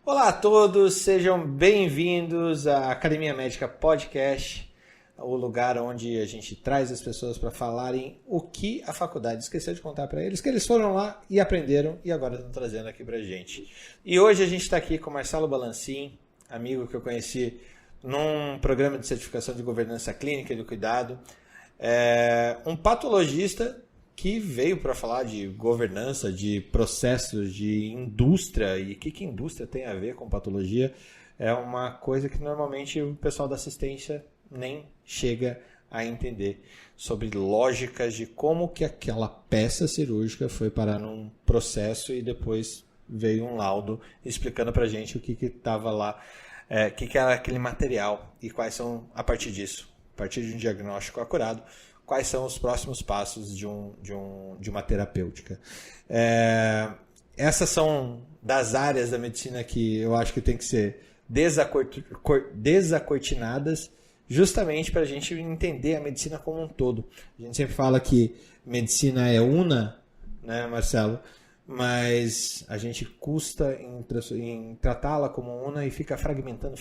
Olá a todos, sejam bem-vindos à Academia Médica Podcast, o lugar onde a gente traz as pessoas para falarem o que a faculdade esqueceu de contar para eles, que eles foram lá e aprenderam e agora estão trazendo aqui para a gente. E hoje a gente está aqui com o Marcelo Balancin, amigo que eu conheci num programa de certificação de governança clínica e do cuidado, um patologista que veio para falar de governança, de processos, de indústria. E o que indústria tem a ver com patologia é uma coisa que normalmente o pessoal da assistência nem chega a entender, sobre lógicas de como que aquela peça cirúrgica foi parar num processo e depois veio um laudo explicando para a gente o que estava lá, o que era aquele material e quais são, a partir disso, a partir de um diagnóstico acurado, quais são os próximos passos de uma terapêutica. Essas são das áreas da medicina que eu acho que tem que ser desacortinadas, justamente para a gente entender a medicina como um todo. A gente sempre fala que medicina é una, né, Marcelo? Mas a gente custa em tratá-la como una e fica fragmentando,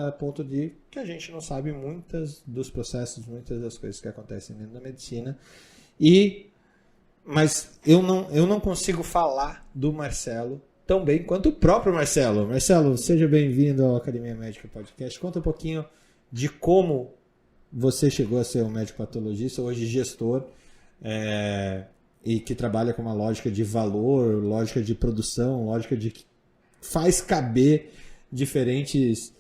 a ponto de que a gente não sabe muitos dos processos, muitas das coisas que acontecem dentro da medicina. Mas eu não consigo falar do Marcelo tão bem quanto o próprio Marcelo. Marcelo, seja bem-vindo ao Academia Médica Podcast. Conta um pouquinho de como você chegou a ser um médico patologista, hoje gestor, e que trabalha com uma lógica de valor, lógica de produção, lógica de que faz caber diferentes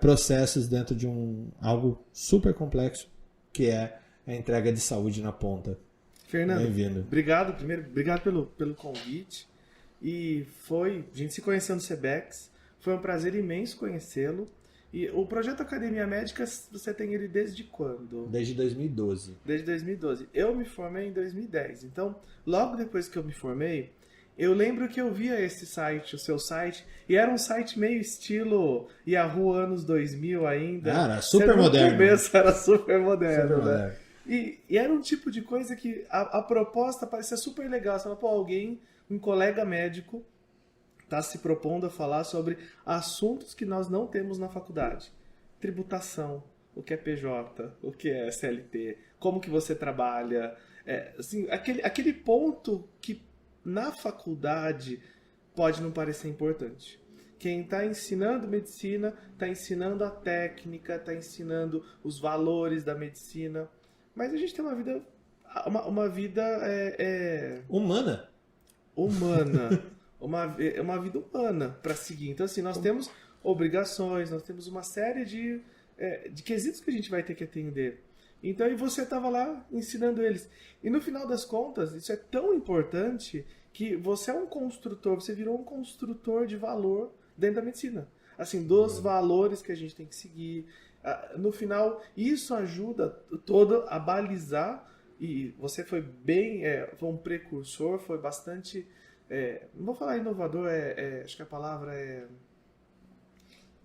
processos dentro de algo super complexo, que é a entrega de saúde na ponta. Fernando, bem-vindo. Obrigado pelo convite. E a gente se conheceu no Sebex, foi um prazer imenso conhecê-lo. E o projeto Academia Médica, você tem ele desde quando? Desde 2012. Desde 2012. Eu me formei em 2010. Então, logo depois que eu me formei, eu lembro que eu via esse site, o seu site, e era um site meio estilo Yahoo anos 2000 ainda. Era super moderno. No começo era super moderno, né? E era um tipo de coisa que a proposta parecia super legal. Você fala, um colega médico está se propondo a falar sobre assuntos que nós não temos na faculdade. Tributação, o que é PJ, o que é CLT, como que você trabalha. Assim, aquele ponto que na faculdade pode não parecer importante. Quem está ensinando medicina está ensinando a técnica, está ensinando os valores da medicina. Mas a gente tem uma vida humana. Uma vida humana para seguir. Então, assim, nós temos obrigações, nós temos uma série de quesitos que a gente vai ter que atender. Então, e você estava lá ensinando eles. E no final das contas, isso é tão importante que você é um construtor, você virou um construtor de valor dentro da medicina. Assim, dos valores que a gente tem que seguir. No final, isso ajuda todo a balizar, e você foi foi um precursor, foi bastante... não vou falar inovador, acho que a palavra é...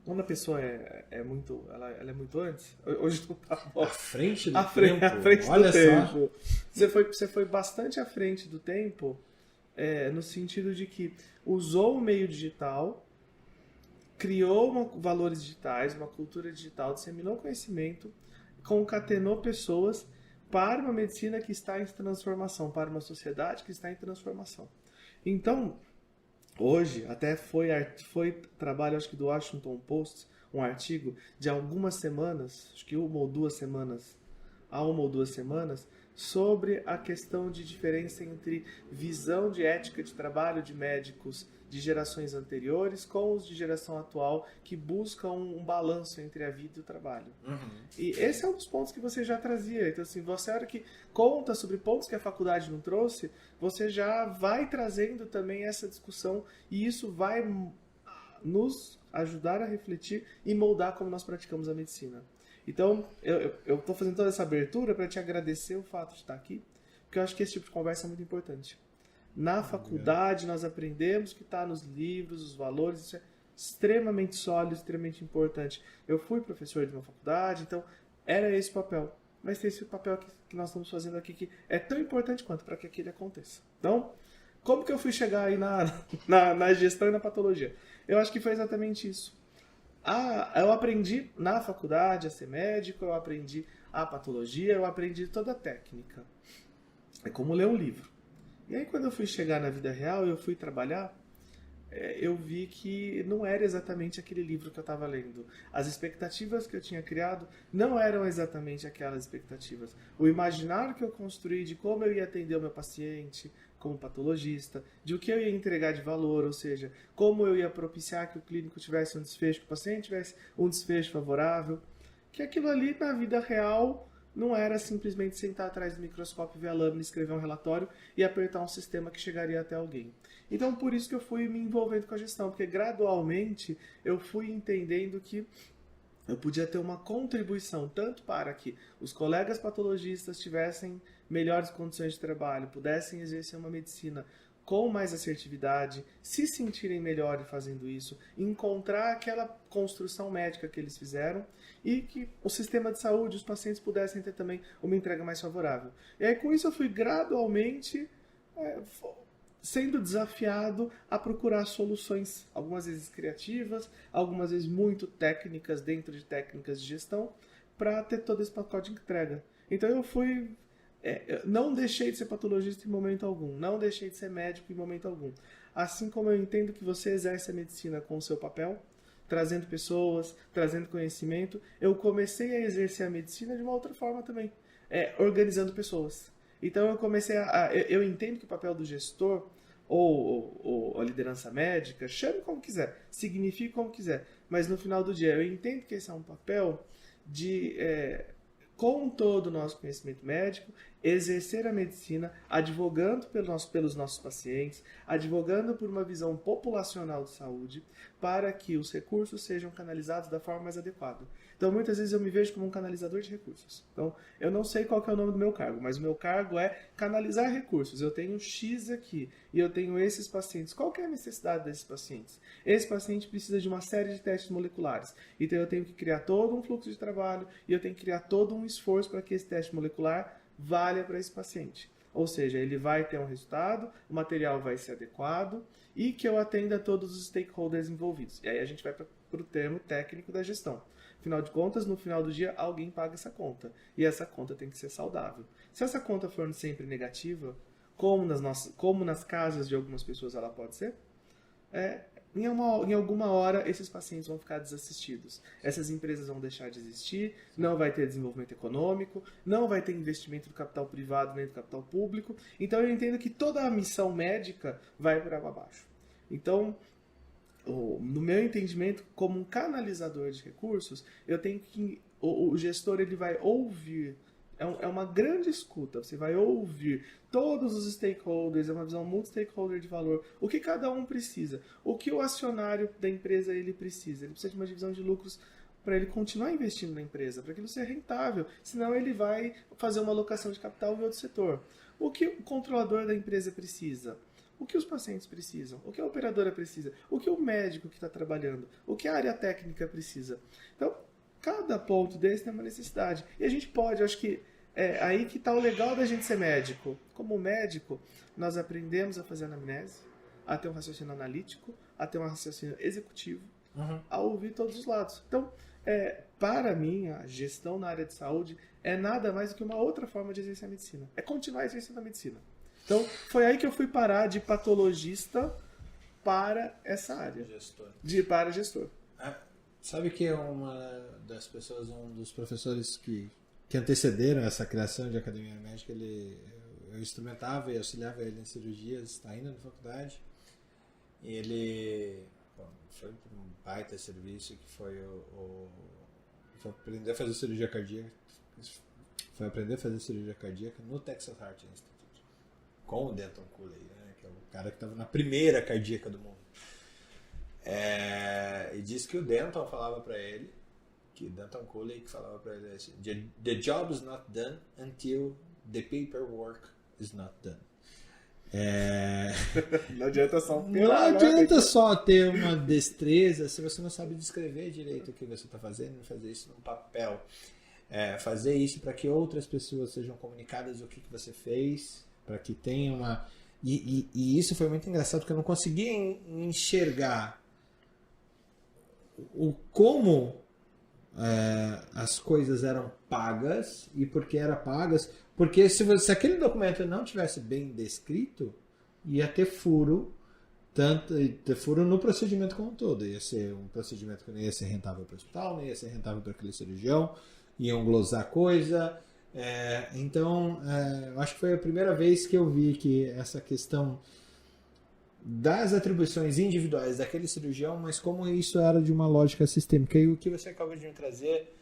Quando a pessoa é muito... Ela é muito antes. Hoje não tá bom. À frente do tempo. À frente Olha do só. tempo. Você foi bastante à frente do tempo, no sentido de que usou o meio digital, criou valores digitais, uma cultura digital, disseminou conhecimento, concatenou pessoas para uma medicina que está em transformação, para uma sociedade que está em transformação. Então, hoje, até foi trabalho, acho que do Washington Post, um artigo de algumas semanas, acho que há uma ou duas semanas, sobre a questão de diferença entre visão de ética de trabalho de médicos de gerações anteriores com os de geração atual, que buscam um balanço entre a vida e o trabalho. Uhum. E esse é um dos pontos que você já trazia. Então, assim, você, a hora que conta sobre pontos que a faculdade não trouxe, você já vai trazendo também essa discussão, e isso vai nos ajudar a refletir e moldar como nós praticamos a medicina. Então, eu estou fazendo toda essa abertura para te agradecer o fato de estar aqui, porque eu acho que esse tipo de conversa é muito importante. Na faculdade, nós aprendemos que está nos livros, os valores, isso é extremamente sólido, extremamente importante. Eu fui professor de uma faculdade, então era esse o papel. Mas tem esse papel que nós estamos fazendo aqui, que é tão importante quanto para que aquilo aconteça. Então, como que eu fui chegar aí na gestão e na patologia? Eu acho que foi exatamente isso. Eu aprendi na faculdade a ser médico, eu aprendi a patologia, eu aprendi toda a técnica. É como ler um livro. E aí quando eu fui chegar na vida real, eu fui trabalhar, eu vi que não era exatamente aquele livro que eu estava lendo. As expectativas que eu tinha criado não eram exatamente aquelas expectativas. O imaginário que eu construí de como eu ia atender o meu paciente como patologista, de o que eu ia entregar de valor, ou seja, como eu ia propiciar que o clínico tivesse um desfecho, que o paciente tivesse um desfecho favorável, que aquilo ali na vida real não era simplesmente sentar atrás do microscópio, ver a lâmina, escrever um relatório e apertar um sistema que chegaria até alguém. Então, por isso que eu fui me envolvendo com a gestão, porque gradualmente eu fui entendendo que eu podia ter uma contribuição tanto para que os colegas patologistas tivessem melhores condições de trabalho, pudessem exercer uma medicina com mais assertividade, se sentirem melhor fazendo isso, encontrar aquela construção médica que eles fizeram e que o sistema de saúde, os pacientes pudessem ter também uma entrega mais favorável. E aí com isso eu fui gradualmente sendo desafiado a procurar soluções, algumas vezes criativas, algumas vezes muito técnicas dentro de técnicas de gestão, para ter todo esse pacote de entrega. Então eu fui... não deixei de ser patologista em momento algum, não deixei de ser médico em momento algum. Assim como eu entendo que você exerce a medicina com o seu papel, trazendo pessoas, trazendo conhecimento, eu comecei a exercer a medicina de uma outra forma também, organizando pessoas. Então eu comecei eu entendo que o papel do gestor, ou a liderança médica, chame como quiser, signifique como quiser, mas no final do dia eu entendo que esse é um papel de... com todo o nosso conhecimento médico, exercer a medicina, advogando pelos nossos pacientes, advogando por uma visão populacional de saúde, para que os recursos sejam canalizados da forma mais adequada. Então, muitas vezes eu me vejo como um canalizador de recursos. Então, eu não sei qual que é o nome do meu cargo, mas o meu cargo é canalizar recursos. Eu tenho X aqui e eu tenho esses pacientes. Qual que é a necessidade desses pacientes? Esse paciente precisa de uma série de testes moleculares. Então, eu tenho que criar todo um fluxo de trabalho e eu tenho que criar todo um esforço para que esse teste molecular valha para esse paciente. Ou seja, ele vai ter um resultado, o material vai ser adequado e que eu atenda todos os stakeholders envolvidos. E aí a gente vai para o termo técnico da gestão. Afinal de contas, no final do dia, alguém paga essa conta. E essa conta tem que ser saudável. Se essa conta for sempre negativa, como nas casas de algumas pessoas ela pode ser, em alguma hora esses pacientes vão ficar desassistidos. Essas empresas vão deixar de existir, não vai ter desenvolvimento econômico, não vai ter investimento do capital privado nem do capital público. Então eu entendo que toda a missão médica vai por água abaixo. Então, no meu entendimento, como um canalizador de recursos, eu tenho que... O gestor ele vai ouvir... É uma grande escuta, você vai ouvir todos os stakeholders, é uma visão multi-stakeholder de valor, o que cada um precisa, o que o acionário da empresa ele precisa de uma divisão de lucros para ele continuar investindo na empresa, para aquilo ser rentável, senão ele vai fazer uma alocação de capital em outro setor. O que o controlador da empresa precisa, o que os pacientes precisam, o que a operadora precisa, o que o médico que está trabalhando, o que a área técnica precisa. Então, cada ponto desse tem uma necessidade. E a gente pode, acho que é aí que está o legal da gente ser médico. Como médico, nós aprendemos a fazer anamnese, a ter um raciocínio analítico, a ter um raciocínio executivo, a ouvir todos os lados. Então, para mim, a gestão na área de saúde é nada mais do que uma outra forma de exercer a medicina. É continuar exercendo a medicina. Então, foi aí que eu fui parar de patologista para essa área. Para gestor. Sabe que uma das pessoas, um dos professores que antecederam essa criação de academia médica, eu instrumentava e auxiliava ele em cirurgias, ainda na faculdade. E ele foi um baita serviço que foi foi aprender a fazer cirurgia cardíaca. Foi aprender a fazer cirurgia cardíaca no Texas Heart Institute, com o Denton Cooley, né, que é o cara que estava na primeira cardíaca do mundo. E disse que o Denton falava para ele, que o Denton Cooley que falava para ele assim: the job is not done until the paperwork is not done. Não adianta só só ter uma destreza se você não sabe descrever direito o que você está fazendo, fazer isso no papel. Fazer isso para que outras pessoas sejam comunicadas o que você fez, para que tenha E isso foi muito engraçado, porque eu não conseguia enxergar como as coisas eram pagas e por que eram pagas. Porque se aquele documento não tivesse bem descrito, ia ter furo, ter furo no procedimento como um todo. Ia ser um procedimento que não ia ser rentável para o hospital, não ia ser rentável para aquele cirurgião, iam glosar coisa. Então, eu acho que foi a primeira vez que eu vi que essa questão das atribuições individuais daquele cirurgião, mas como isso era de uma lógica sistêmica. E o que você acabou de me trazer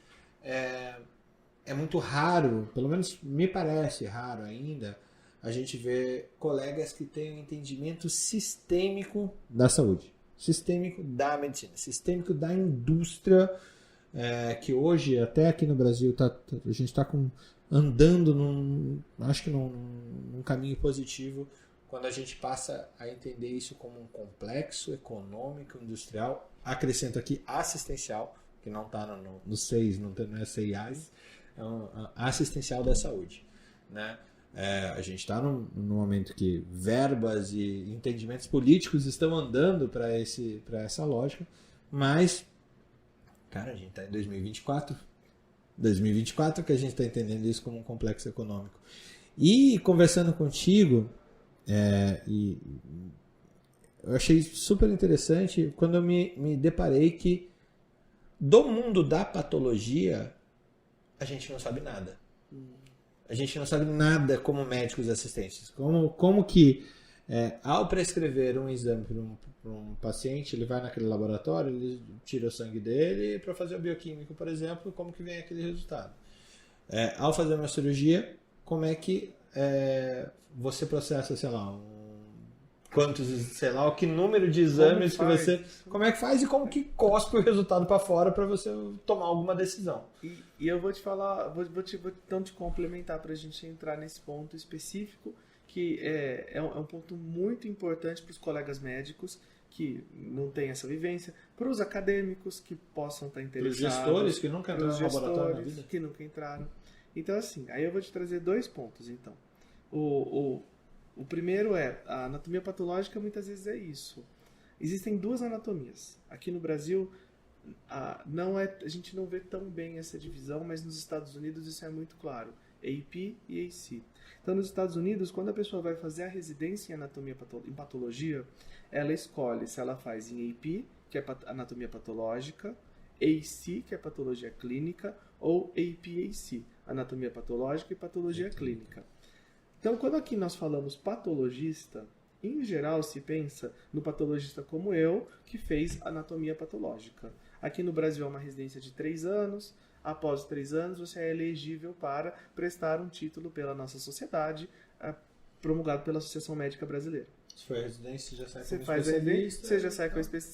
é muito raro, pelo menos me parece raro ainda, a gente ver colegas que têm um entendimento sistêmico da saúde, sistêmico da medicina, sistêmico da indústria, que hoje, até aqui no Brasil, a gente está andando num caminho positivo, quando a gente passa a entender isso como um complexo econômico, industrial, acrescento aqui assistencial, que não está no 6, não é CIAs, é assistencial da saúde, né? A gente está num momento que verbas e entendimentos políticos estão andando para essa lógica, mas, cara, a gente está em 2024 que a gente está entendendo isso como um complexo econômico. E conversando contigo, eu achei super interessante quando eu me deparei que do mundo da patologia a gente não sabe nada. A gente não sabe nada como médicos assistentes. Como que ao prescrever um exame para um paciente, ele vai naquele laboratório, ele tira o sangue dele para fazer o bioquímico, por exemplo, como que vem aquele resultado. Ao fazer uma cirurgia, como é que você processa, sei lá, que número de exames que você... Como é que faz e como que cospe o resultado para fora para você tomar alguma decisão. E eu vou te falar, vou então te complementar para a gente entrar nesse ponto específico, que é um ponto muito importante para os colegas médicos que não têm essa vivência, para os acadêmicos que possam estar interessados, para os gestores que nunca entraram no laboratório na vida. Que nunca entraram. Então, assim, aí eu vou te trazer 2 pontos, então. O primeiro a anatomia patológica muitas vezes é isso. Existem 2 anatomias. Aqui no Brasil, a gente não vê tão bem essa divisão, mas nos Estados Unidos isso é muito claro. AP e AC. Então, nos Estados Unidos, quando a pessoa vai fazer a residência em patologia, ela escolhe se ela faz em AP, que é anatomia patológica, AC, que é patologia clínica, ou APAC, anatomia patológica e patologia clínica. Então, quando aqui nós falamos patologista, em geral se pensa no patologista como eu, que fez anatomia patológica. Aqui no Brasil é uma residência de 3 anos. Após 3 anos, você é elegível para prestar um título pela nossa sociedade, promulgado pela Associação Médica Brasileira. Se for residência, você já sai com especialista. Você já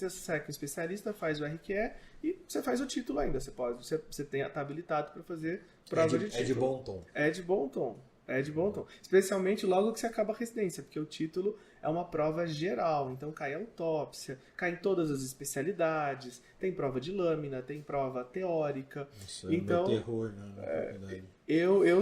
sai com especialista, faz o RQE e você faz o título ainda. Você está habilitado para fazer prova de título. É de bom tom. É de bom tom. É de bom tom. Especialmente logo que você acaba a residência, porque o título é uma prova geral. Então cai autópsia, cai em todas as especialidades, tem prova de lâmina, tem prova teórica. Isso então, é meu terror, né?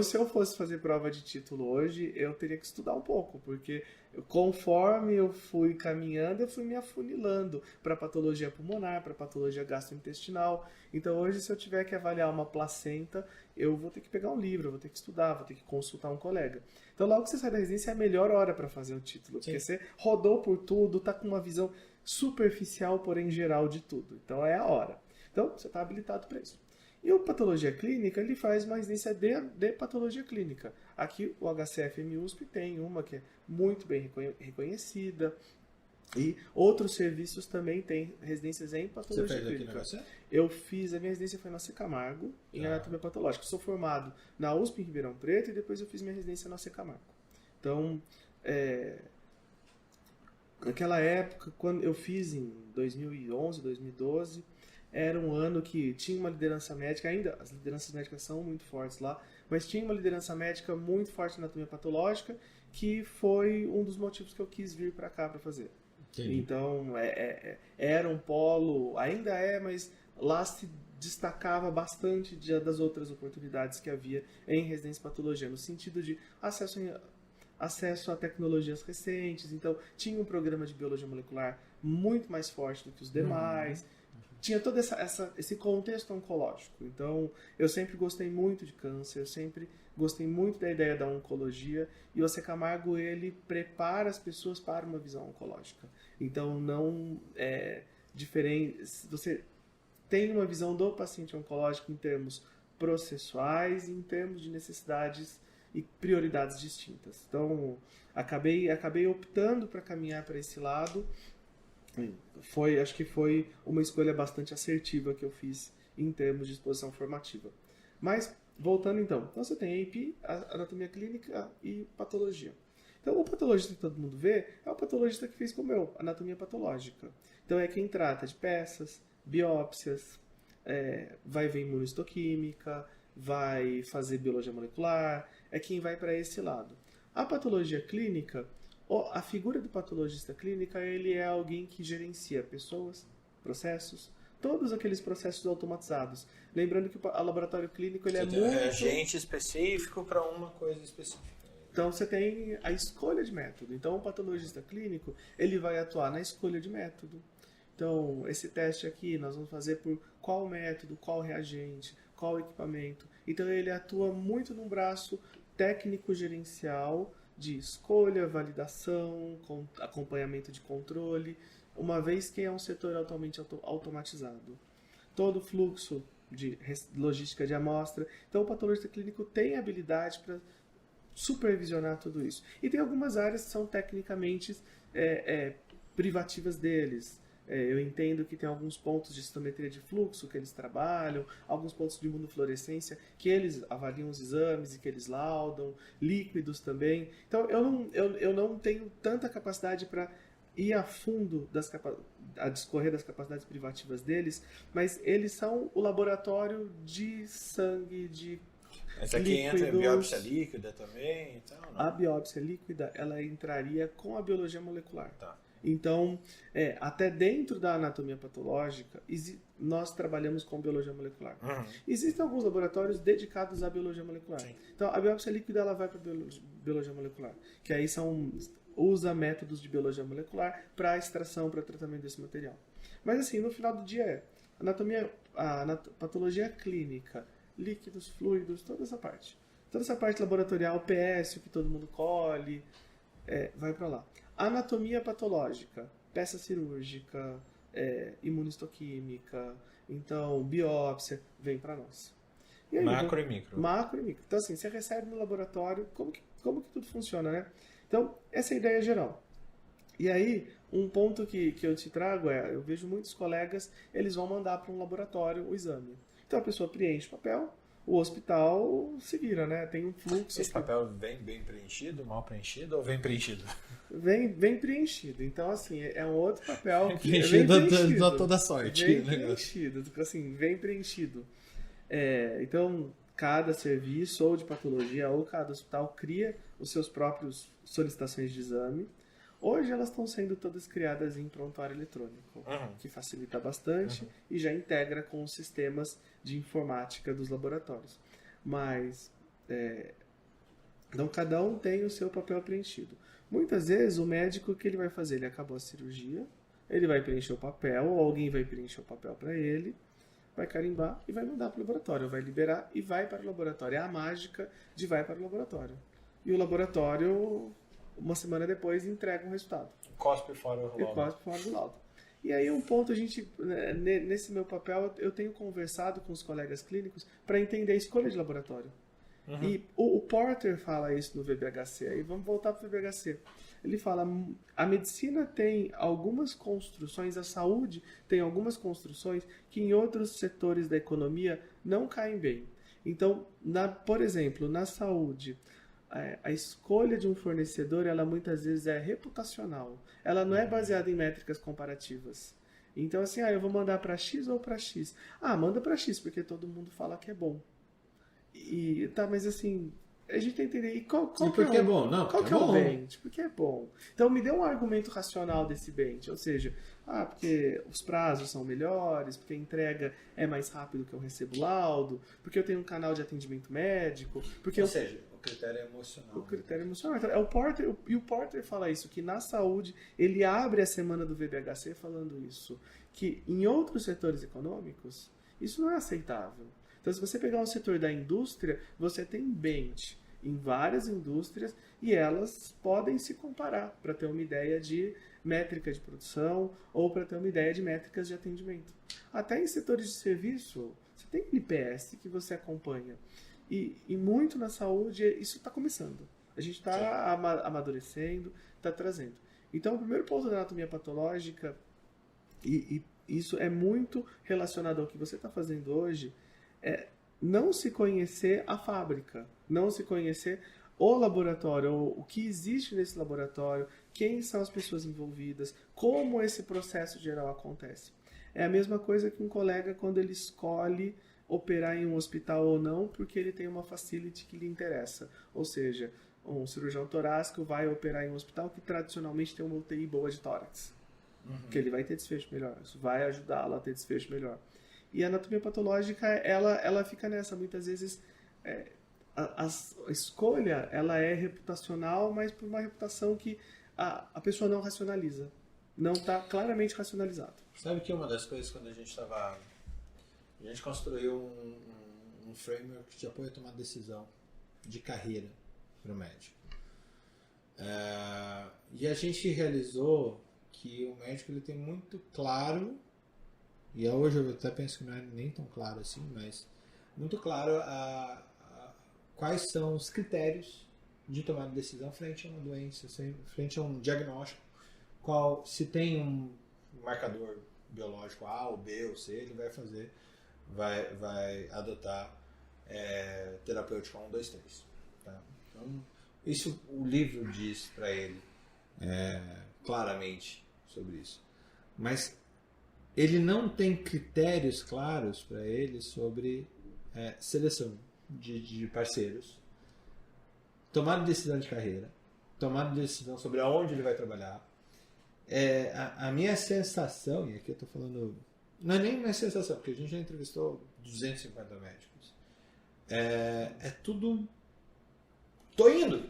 Se eu fosse fazer prova de título hoje, eu teria que estudar um pouco, porque conforme eu fui caminhando, eu fui me afunilando para patologia pulmonar, para patologia gastrointestinal. Então hoje, se eu tiver que avaliar uma placenta, eu vou ter que pegar um livro, eu vou ter que estudar, vou ter que consultar um colega. Então logo que você sai da residência é a melhor hora para fazer o título, porque você rodou por tudo, está com uma visão superficial, porém geral de tudo. Então é a hora. Então você está habilitado para isso. E o patologia clínica, ele faz uma residência de patologia clínica. Aqui o HCFM USP tem uma que é muito bem reconhecida. E outros serviços também têm residências em patologia clínica. Eu fiz, a minha residência foi na C. Camargo, em anatomia patológica. Eu sou formado na USP em Ribeirão Preto e depois eu fiz minha residência na C. Camargo. Então, naquela época, quando eu fiz em 2011, 2012, era um ano que tinha uma liderança médica, ainda as lideranças médicas são muito fortes lá, mas tinha uma liderança médica muito forte na anatomia patológica, que foi um dos motivos que eu quis vir para cá para fazer. Entendi. Então, era um polo, ainda mas lá se destacava bastante das outras oportunidades que havia em residência em patologia, no sentido de acesso acesso a tecnologias recentes. Então, tinha um programa de biologia molecular muito mais forte do que os demais. Tinha todo esse contexto oncológico. Então, eu sempre gostei muito de câncer, eu sempre gostei muito da ideia da oncologia, e o José Camargo, ele prepara as pessoas para uma visão oncológica. Então, não é diferente. Você tem uma visão do paciente oncológico em termos processuais e em termos de necessidades e prioridades distintas. Então, acabei optando para caminhar para esse lado. Acho que foi uma escolha bastante assertiva que eu fiz em termos de exposição formativa. Mas, voltando então você tem AP, anatomia clínica e patologia. Então, o patologista que todo mundo vê é o patologista que fez como eu, anatomia patológica. Então, é quem trata de peças, biópsias, vai ver imunohistoquímica, vai fazer biologia molecular, é quem vai para esse lado. A patologia clínica, a figura do patologista clínica, ele é alguém que gerencia pessoas, processos, todos aqueles processos automatizados. Lembrando que o laboratório clínico ele é muito... reagente específico para uma coisa específica. Então você tem a escolha de método. Então o patologista clínico ele vai atuar na escolha de método. Então esse teste aqui nós vamos fazer por qual método, qual reagente, qual equipamento. Então ele atua muito num braço técnico-gerencial de escolha, validação, acompanhamento de controle, uma vez que é um setor altamente automatizado. Todo o fluxo de logística de amostra. Então o patologista clínico tem habilidade para supervisionar tudo isso. E tem algumas áreas que são tecnicamente privativas deles. Eu entendo que tem alguns pontos de citometria de fluxo que eles trabalham, alguns pontos de imunofluorescência que eles avaliam os exames e que eles laudam, líquidos também. Então eu não tenho tanta capacidade para ir a fundo a discorrer das capacidades privativas deles, mas eles são o laboratório de sangue, de Mas aqui líquidos. entra a biópsia líquida também? Então, não. A biópsia líquida ela entraria com a biologia molecular. Tá. Então, até dentro da anatomia patológica, nós trabalhamos com biologia molecular. Existem alguns laboratórios dedicados à biologia molecular. Sim. Então, a biópsia líquida ela vai para a biologia molecular, que aí usa métodos de biologia molecular para extração, para tratamento desse material. Mas assim, no final do dia a patologia clínica, líquidos, fluidos, toda essa parte laboratorial, PS, o que todo mundo colhe, vai para lá. Anatomia patológica, peça cirúrgica, imunohistoquímica, então biópsia, vem para nós. E aí, macro e micro. Macro e micro. Então assim, você recebe no laboratório, como que tudo funciona, né? Então, essa é a ideia geral. E aí, um ponto que eu te trago eu vejo muitos colegas, eles vão mandar para um laboratório o exame. Então a pessoa preenche o papel, o hospital se vira, né? Tem um fluxo. Esse papel vem bem preenchido, mal preenchido ou vem preenchido? Vem preenchido. Então, assim, é um outro papel. Vem preenchido a toda sorte. Vem preenchido. Assim, vem preenchido. Então, cada serviço, ou de patologia, ou cada hospital, cria os seus próprios solicitações de exame. Hoje elas estão sendo todas criadas em prontuário eletrônico, que facilita bastante e já integra com os sistemas de informática dos laboratórios. Mas, então cada um tem o seu papel preenchido. Muitas vezes o médico, o que ele vai fazer? Ele acabou a cirurgia, ele vai preencher o papel, ou alguém vai preencher o papel para ele, vai carimbar e vai mandar para o laboratório, vai liberar e vai para o laboratório. É a mágica de vai para o laboratório. E o laboratório, uma semana depois, entrega um resultado. Cospe fora o laudo. E cospe fora do laudo. E aí um ponto, nesse meu papel, eu tenho conversado com os colegas clínicos para entender a escolha de laboratório. E o Porter fala isso no VBHC. Aí vamos voltar para o VBHC. Ele fala, a medicina tem algumas construções, a saúde tem algumas construções que em outros setores da economia não caem bem. Então, por exemplo, na saúde, a escolha de um fornecedor, ela muitas vezes é reputacional. Ela não é baseada em métricas comparativas. Então, assim, eu vou mandar para X ou para X? Manda para X, porque todo mundo fala que é bom. Mas assim, a gente tem que entender. Qual porque é bom? Não, qual que é o bench? Porque é bom. Então, me dê um argumento racional desse bench. Ou seja, porque os prazos são melhores, porque a entrega é mais rápido que eu recebo laudo, porque eu tenho um canal de atendimento médico, porque Ou seja, critério emocional. O critério emocional. Então, o Porter fala isso, que na saúde, ele abre a semana do VBHC falando isso, que em outros setores econômicos, isso não é aceitável. Então, se você pegar um setor da indústria, você tem bench em várias indústrias e elas podem se comparar para ter uma ideia de métrica de produção ou para ter uma ideia de métricas de atendimento. Até em setores de serviço, você tem NPS que você acompanha. E muito na saúde, isso está começando. A gente está amadurecendo, está trazendo. Então, o primeiro ponto da anatomia patológica, e isso é muito relacionado ao que você está fazendo hoje, é não se conhecer a fábrica, não se conhecer o laboratório, o que existe nesse laboratório, quem são as pessoas envolvidas, como esse processo geral acontece. É a mesma coisa que um colega quando ele escolhe operar em um hospital ou não, porque ele tem uma facility que lhe interessa. Ou seja, um cirurgião torácico vai operar em um hospital que tradicionalmente tem uma UTI boa de tórax. Que ele vai ter desfecho melhor. Isso vai ajudá-lo a ter desfecho melhor. E a anatomia patológica, ela fica nessa. Muitas vezes, a escolha ela é reputacional, mas por uma reputação que a pessoa não racionaliza. Não está claramente racionalizado. Sabe que uma das coisas, quando a gente estava... A gente construiu um framework de apoio à tomada de decisão de carreira para o médico. E a gente realizou que o médico ele tem muito claro, e hoje eu até penso que não é nem tão claro assim, mas muito claro quais são os critérios de tomada de decisão frente a uma doença, frente a um diagnóstico, se tem um marcador biológico A, ou B, ou C, ele vai adotar terapêutica 1, 2, 3. Tá? Então, isso o livro diz para ele claramente sobre isso. Mas ele não tem critérios claros para ele sobre seleção de parceiros, tomada de decisão de carreira, tomada de decisão sobre aonde ele vai trabalhar. A minha sensação, e aqui eu estou falando, não é nem minha sensação, porque a gente já entrevistou 250 médicos, tudo. Tô indo.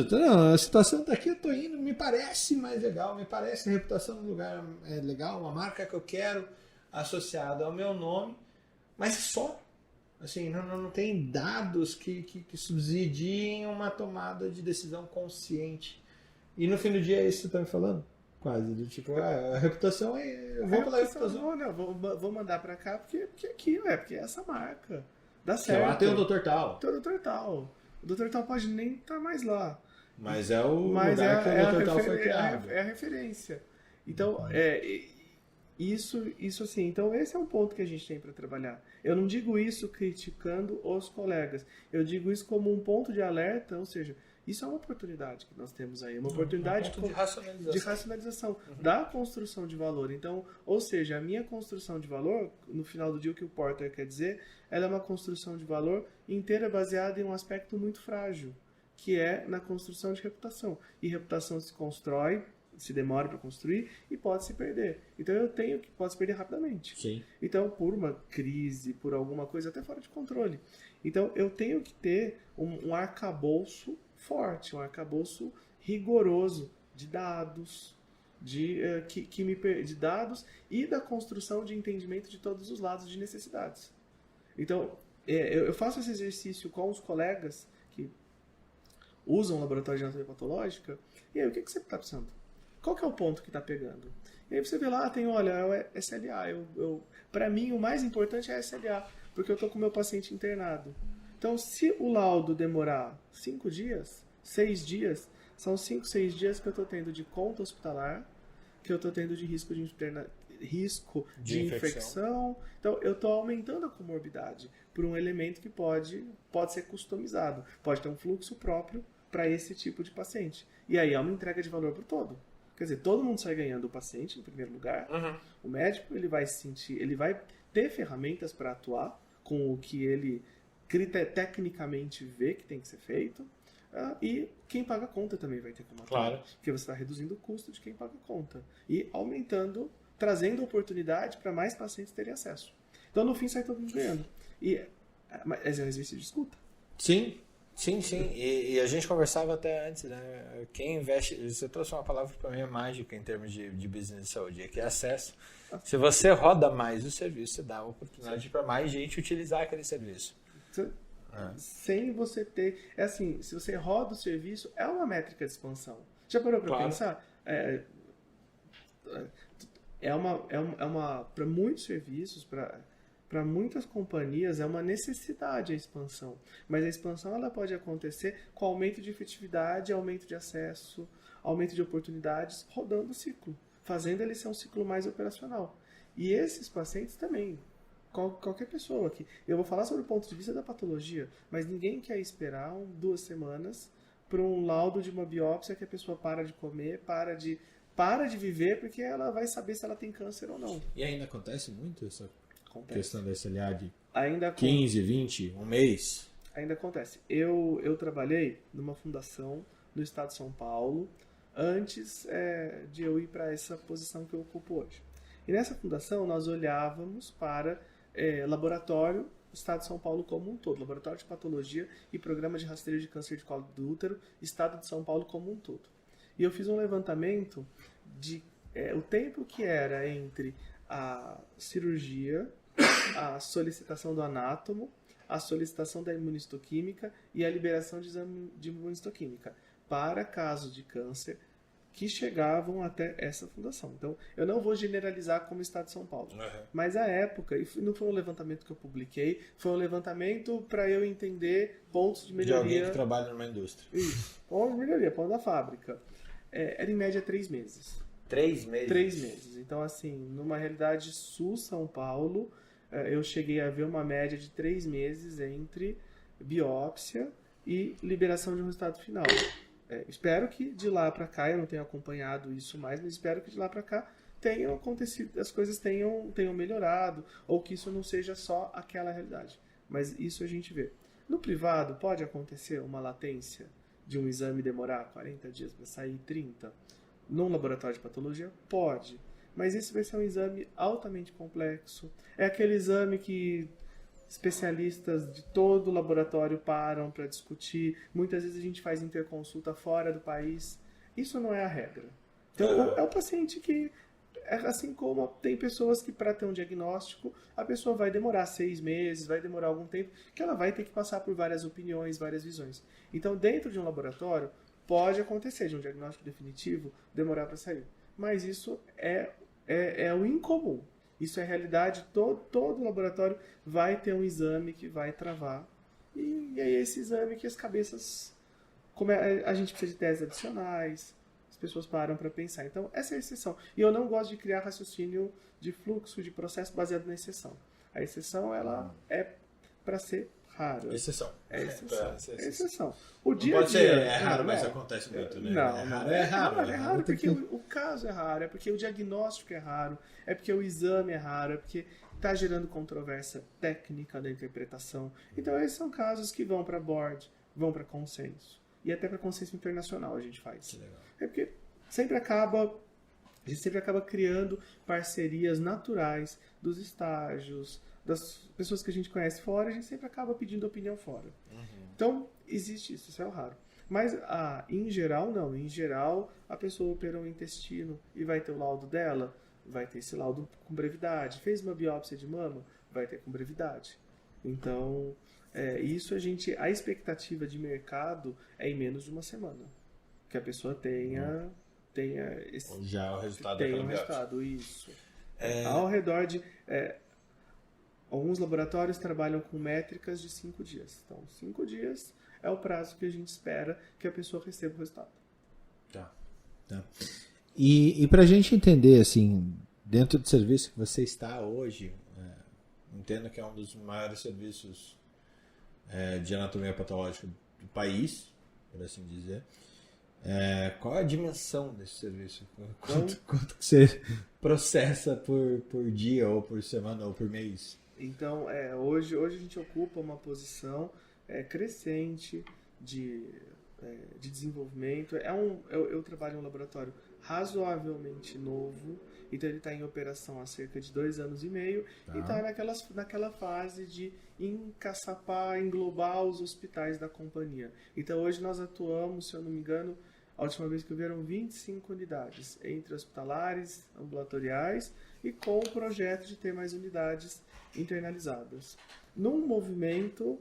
Não, a situação tá aqui, eu tô indo, me parece mais legal, me parece a reputação do lugar é legal, uma marca que eu quero associada ao meu nome, mas só. Assim, não tem dados que subsidiem uma tomada de decisão consciente. E no fim do dia é isso que você tá me falando? Quase, do tipo, a reputação eu vou pela reputação. Não, vou mandar pra cá porque aqui, porque é essa marca. Dá certo. Lá tem o Dr. Tal. Tem o Dr. Tal. O Dr. Tal pode nem estar mais lá. Mas é o lugar que o Dr. Tal foi criado. É a referência. Então, isso assim. Então, esse é um ponto que a gente tem para trabalhar. Eu não digo isso criticando os colegas. Eu digo isso como um ponto de alerta, ou seja, isso é uma oportunidade que nós temos aí. Uma oportunidade de racionalização da construção de valor. Então, ou seja, a minha construção de valor, no final do dia, o que o Porter quer dizer, ela é uma construção de valor inteira baseada em um aspecto muito frágil, que é na construção de reputação. E reputação se constrói, se demora para construir e pode se perder. Então pode se perder rapidamente. Sim. Então, por uma crise, por alguma coisa até fora de controle. Então, eu tenho que ter um arcabouço forte, um arcabouço rigoroso de dados, de dados e da construção de entendimento de todos os lados de necessidades. Então, eu faço esse exercício com os colegas que usam o laboratório de anatomia patológica, e aí, o que você está precisando? Qual que é o ponto que está pegando? E aí você vê lá, é o SLA. Para mim, o mais importante é SLA, porque eu estou com o meu paciente internado. Então, se o laudo demorar 5 dias, 6 dias, são 5, 6 dias que eu estou tendo de conta hospitalar, que eu estou tendo de risco de infecção. Então, eu estou aumentando a comorbidade por um elemento que pode ser customizado. Pode ter um fluxo próprio para esse tipo de paciente. E aí é uma entrega de valor para o todo. Quer dizer, todo mundo sai ganhando, o paciente, em primeiro lugar. Uhum. O médico, ele vai ter ferramentas para atuar com o que ele tecnicamente vê que tem que ser feito. E quem paga a conta também vai ter como atuar. Claro. Porque você está reduzindo o custo de quem paga a conta. E trazendo oportunidade para mais pacientes terem acesso. Então, no fim, sai todo mundo ganhando. Mas é um exercício de escuta. Sim. Sim. E a gente conversava até antes, né? Quem investe... Você trouxe uma palavra para mim mágica em termos de business de saúde, que é acesso. Se você roda mais o serviço, você dá a oportunidade para mais gente utilizar aquele serviço. Sem você ter... É assim, se você roda o serviço, é uma métrica de expansão. Já parou para pensar? Para muitos serviços, para muitas companhias, é uma necessidade a expansão. Mas a expansão ela pode acontecer com aumento de efetividade, aumento de acesso, aumento de oportunidades, rodando o ciclo, fazendo ele ser um ciclo mais operacional. E esses pacientes também, qualquer pessoa aqui. Eu vou falar sobre o ponto de vista da patologia, mas ninguém quer esperar 2 semanas para um laudo de uma biópsia que a pessoa para de comer, para de viver, porque ela vai saber se ela tem câncer ou não. E ainda acontece muito essa questão desse aliar de ainda 15, 20, um mês? Ainda acontece. Eu trabalhei numa fundação no estado de São Paulo antes de eu ir para essa posição que eu ocupo hoje. E nessa fundação nós olhávamos para laboratório do estado de São Paulo como um todo, laboratório de patologia e programa de rastreio de câncer de colo do útero, estado de São Paulo como um todo. E eu fiz um levantamento de o tempo que era entre a cirurgia, a solicitação do anátomo, a solicitação da imunistoquímica e a liberação de exame de imunistoquímica para casos de câncer que chegavam até essa fundação. Então, eu não vou generalizar como Estado de São Paulo. Mas a época, e não foi um levantamento que eu publiquei, foi um levantamento para eu entender pontos de melhoria. De alguém que trabalha numa indústria. Isso, ponto de melhoria, ponto da fábrica. Era em média 3 meses. 3 meses? 3 meses. Então, assim, numa realidade sul-São Paulo, eu cheguei a ver uma média de 3 meses entre biópsia e liberação de um resultado final. Espero que de lá para cá, eu não tenho acompanhado isso mais, mas espero que de lá para cá tenham acontecido, as coisas tenham melhorado, ou que isso não seja só aquela realidade. Mas isso a gente vê. No privado, pode acontecer uma latência de um exame demorar 40 dias para sair 30? Num laboratório de patologia? Pode. Mas esse vai ser um exame altamente complexo. É aquele exame que especialistas de todo o laboratório param para discutir. Muitas vezes a gente faz interconsulta fora do país. Isso não é a regra. Então, é o paciente que, assim como tem pessoas que para ter um diagnóstico, a pessoa vai demorar 6 meses, vai demorar algum tempo, que ela vai ter que passar por várias opiniões, várias visões. Então, dentro de um laboratório, pode acontecer de um diagnóstico definitivo demorar para sair. Mas isso é o incomum. Isso é realidade, todo laboratório vai ter um exame que vai travar. E é esse exame que as cabeças... a gente precisa de testes adicionais, as pessoas param para pensar. Então, essa é a exceção. E eu não gosto de criar raciocínio de fluxo, de processo baseado na exceção. A exceção, ela é para ser rara. Exceção. É exceção. O dia pode ser raro, mas acontece muito, né? É raro porque o caso é raro, é porque o diagnóstico é raro, é porque o exame é raro, é porque está gerando controvérsia técnica da interpretação. Então, esses são casos que vão para board, vão para consenso. E até para consenso internacional a gente faz. Que legal. É porque a gente sempre acaba criando parcerias naturais dos estágios, das pessoas que a gente conhece fora, a gente sempre acaba pedindo opinião fora. Então, existe isso é o raro. Mas, em geral, não. Em geral, a pessoa operou o intestino e vai ter o laudo dela, vai ter esse laudo com brevidade. Fez uma biópsia de mama, vai ter com brevidade. Então, isso a expectativa de mercado é em menos de uma semana. Que a pessoa tenha já o resultado daquela biópsia. Isso. Ao redor de... alguns laboratórios trabalham com métricas de 5 dias. Então, 5 dias é o prazo que a gente espera que a pessoa receba o resultado. Tá. E para a gente entender, assim, dentro do serviço que você está hoje, entendo que é um dos maiores serviços de anatomia patológica do país, por assim dizer. Qual é a dimensão desse serviço? Quanto que você processa por dia, ou por semana, ou por mês? Então, hoje a gente ocupa uma posição crescente de desenvolvimento. Eu trabalho em um laboratório razoavelmente novo Então ele está em operação há cerca de 2 anos e meio e está naquela fase de encaçapar, englobar os hospitais da companhia. Então hoje nós atuamos, se eu não me engano, a última vez que houveram 25 unidades, entre hospitalares, ambulatoriais e com o projeto de ter mais unidades internalizadas. Num movimento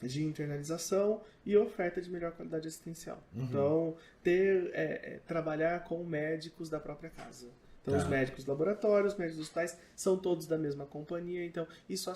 de internalização e oferta de melhor qualidade assistencial. Então, trabalhar com médicos da própria casa. Então, os médicos do laboratório, os médicos dos hospitais são todos da mesma companhia, então isso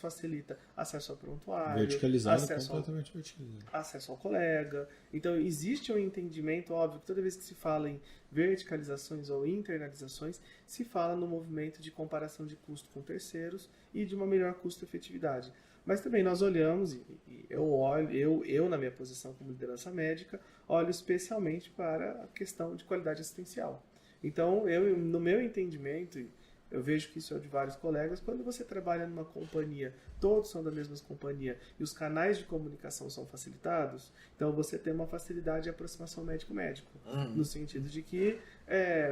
facilita acesso ao prontuário, verticalizado, completamente verticalizado. Acesso ao colega. Então, existe um entendimento, óbvio, que toda vez que se fala em verticalizações ou internalizações, se fala no movimento de comparação de custo com terceiros e de uma melhor custo-efetividade. Mas também nós olhamos, e eu na minha posição como liderança médica, olho especialmente para a questão de qualidade assistencial. Então, no meu entendimento, eu vejo que isso é de vários colegas, quando você trabalha numa companhia, todos são da mesma companhia, e os canais de comunicação são facilitados, então você tem uma facilidade de aproximação médico-médico, no sentido de que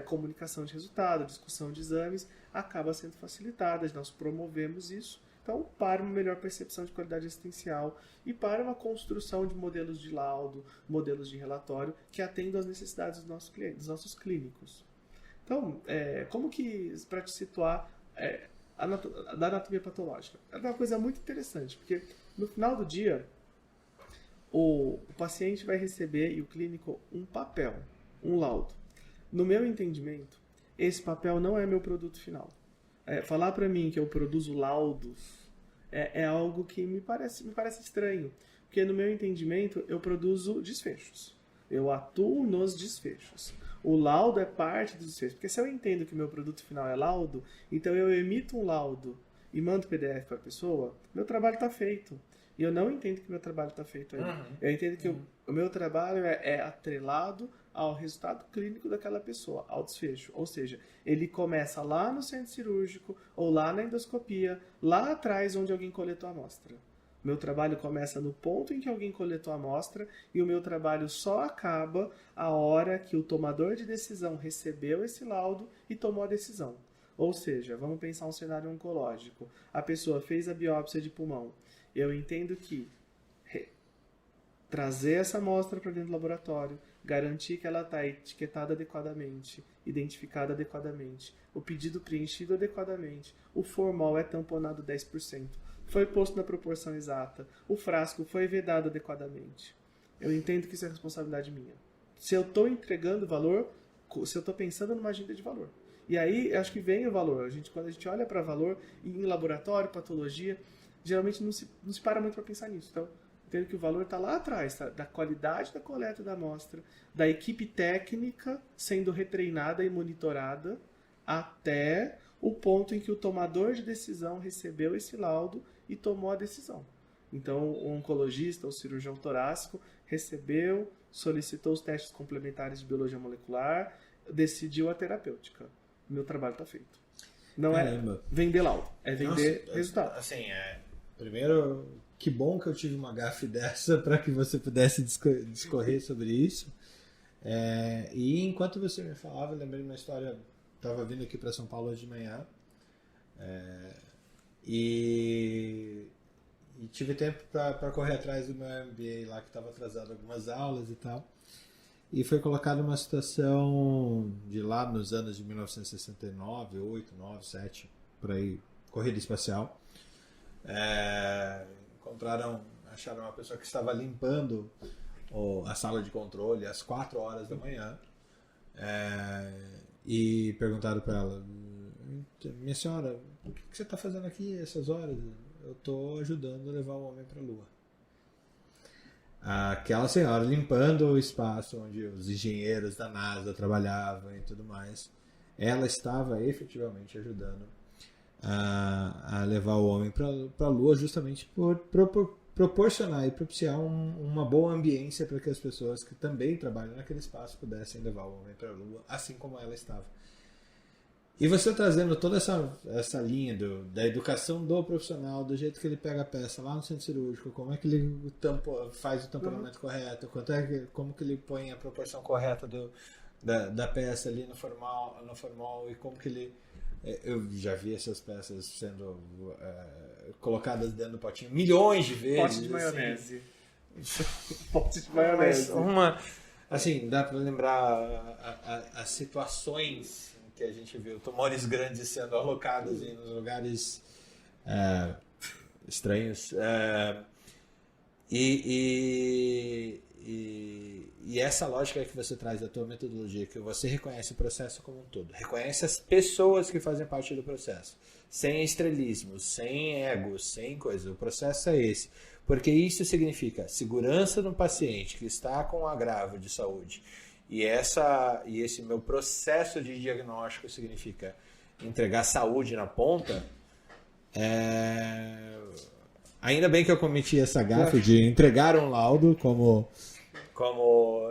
comunicação de resultado, discussão de exames, acaba sendo facilitada, nós promovemos isso. Então, para uma melhor percepção de qualidade assistencial e para uma construção de modelos de laudo, modelos de relatório que atendam às necessidades dos nossos clientes, dos nossos clínicos. Então, como que, para te situar, da anatomia patológica? É uma coisa muito interessante, porque no final do dia, o paciente vai receber, e o clínico, um papel, um laudo. No meu entendimento, esse papel não é meu produto final. Falar para mim que eu produzo laudos é algo que me parece estranho, porque no meu entendimento eu produzo desfechos, eu atuo nos desfechos. O laudo é parte dos desfechos, porque se eu entendo que o meu produto final é laudo, então eu emito um laudo e mando PDF para a pessoa, meu trabalho está feito. E eu não entendo que meu trabalho está feito aí. Eu entendo que o meu trabalho é atrelado ao resultado clínico daquela pessoa, ao desfecho. Ou seja, ele começa lá no centro cirúrgico ou lá na endoscopia, lá atrás onde alguém coletou a amostra. Meu trabalho começa no ponto em que alguém coletou a amostra e o meu trabalho só acaba a hora que o tomador de decisão recebeu esse laudo e tomou a decisão. Ou seja, vamos pensar um cenário oncológico. A pessoa fez a biópsia de pulmão. Eu entendo que trazer essa amostra para dentro do laboratório, garantir que ela está etiquetada adequadamente, identificada adequadamente, o pedido preenchido adequadamente, o formol é tamponado 10%, foi posto na proporção exata, o frasco foi vedado adequadamente. Eu entendo que isso é responsabilidade minha. Se eu estou entregando valor, se eu estou pensando numa agenda de valor. E aí, acho que vem o valor. Quando a gente olha para valor em laboratório, patologia, geralmente não se para muito para pensar nisso. Então, entendo que o valor está lá atrás, tá? Da qualidade da coleta da amostra, da equipe técnica sendo retreinada e monitorada, até o ponto em que o tomador de decisão recebeu esse laudo e tomou a decisão. Então, o oncologista, o cirurgião torácico, recebeu, solicitou os testes complementares de biologia molecular, decidiu a terapêutica. Meu trabalho está feito. Não Caramba. É vender laudo, é vender resultado. Assim, primeiro, que bom que eu tive uma gafe dessa para que você pudesse discorrer sobre isso. E enquanto você me falava, eu lembrei de uma história. Estava vindo aqui para São Paulo hoje de manhã e tive tempo para correr atrás do meu MBA lá, que estava atrasado algumas aulas e tal. E foi colocado uma situação de lá nos anos de 1969, 8, 9, 7, por aí, corrida espacial. Acharam uma pessoa que estava limpando a sala de controle às 4 horas da manhã e perguntaram para ela: minha senhora, o que você está fazendo aqui essas horas? Eu estou ajudando a levar o homem para a Lua. Aquela senhora limpando o espaço onde os engenheiros da NASA trabalhavam e tudo mais, ela estava efetivamente ajudando a levar o homem para a Lua, justamente por proporcionar e propiciar uma boa ambiência para que as pessoas que também trabalham naquele espaço pudessem levar o homem para a Lua, assim como ela estava. E você trazendo toda essa linha da educação do profissional, do jeito que ele pega a peça lá no centro cirúrgico, como é que ele faz o tamponamento correto, como que ele põe a proporção correta da peça ali no formol e como que ele... Eu já vi essas peças sendo colocadas dentro do potinho milhões de vezes. Pote de maionese. Pote de maionese. Assim, dá para lembrar as situações em que a gente viu tumores grandes sendo alocados em lugares estranhos. E essa lógica que você traz da tua metodologia, que você reconhece o processo como um todo, reconhece as pessoas que fazem parte do processo, sem estrelismo, sem ego, sem coisa. O processo é esse. Porque isso significa segurança no paciente que está com um agravo de saúde. E esse meu processo de diagnóstico significa entregar saúde na ponta. Ainda bem que eu cometi essa gafe de entregar um laudo como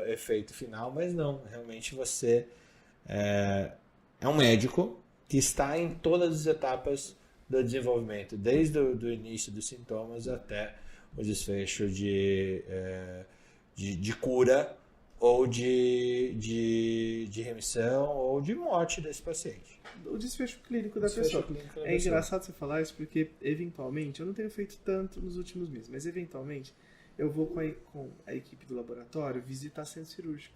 efeito final, mas não, realmente você é um médico que está em todas as etapas do desenvolvimento, desde o início dos sintomas até o desfecho de cura ou de remissão ou de morte desse paciente. O desfecho clínico da pessoa. É engraçado você falar isso porque, eventualmente, eu não tenho feito tanto nos últimos meses, mas eventualmente eu vou com a equipe do laboratório visitar centro cirúrgico.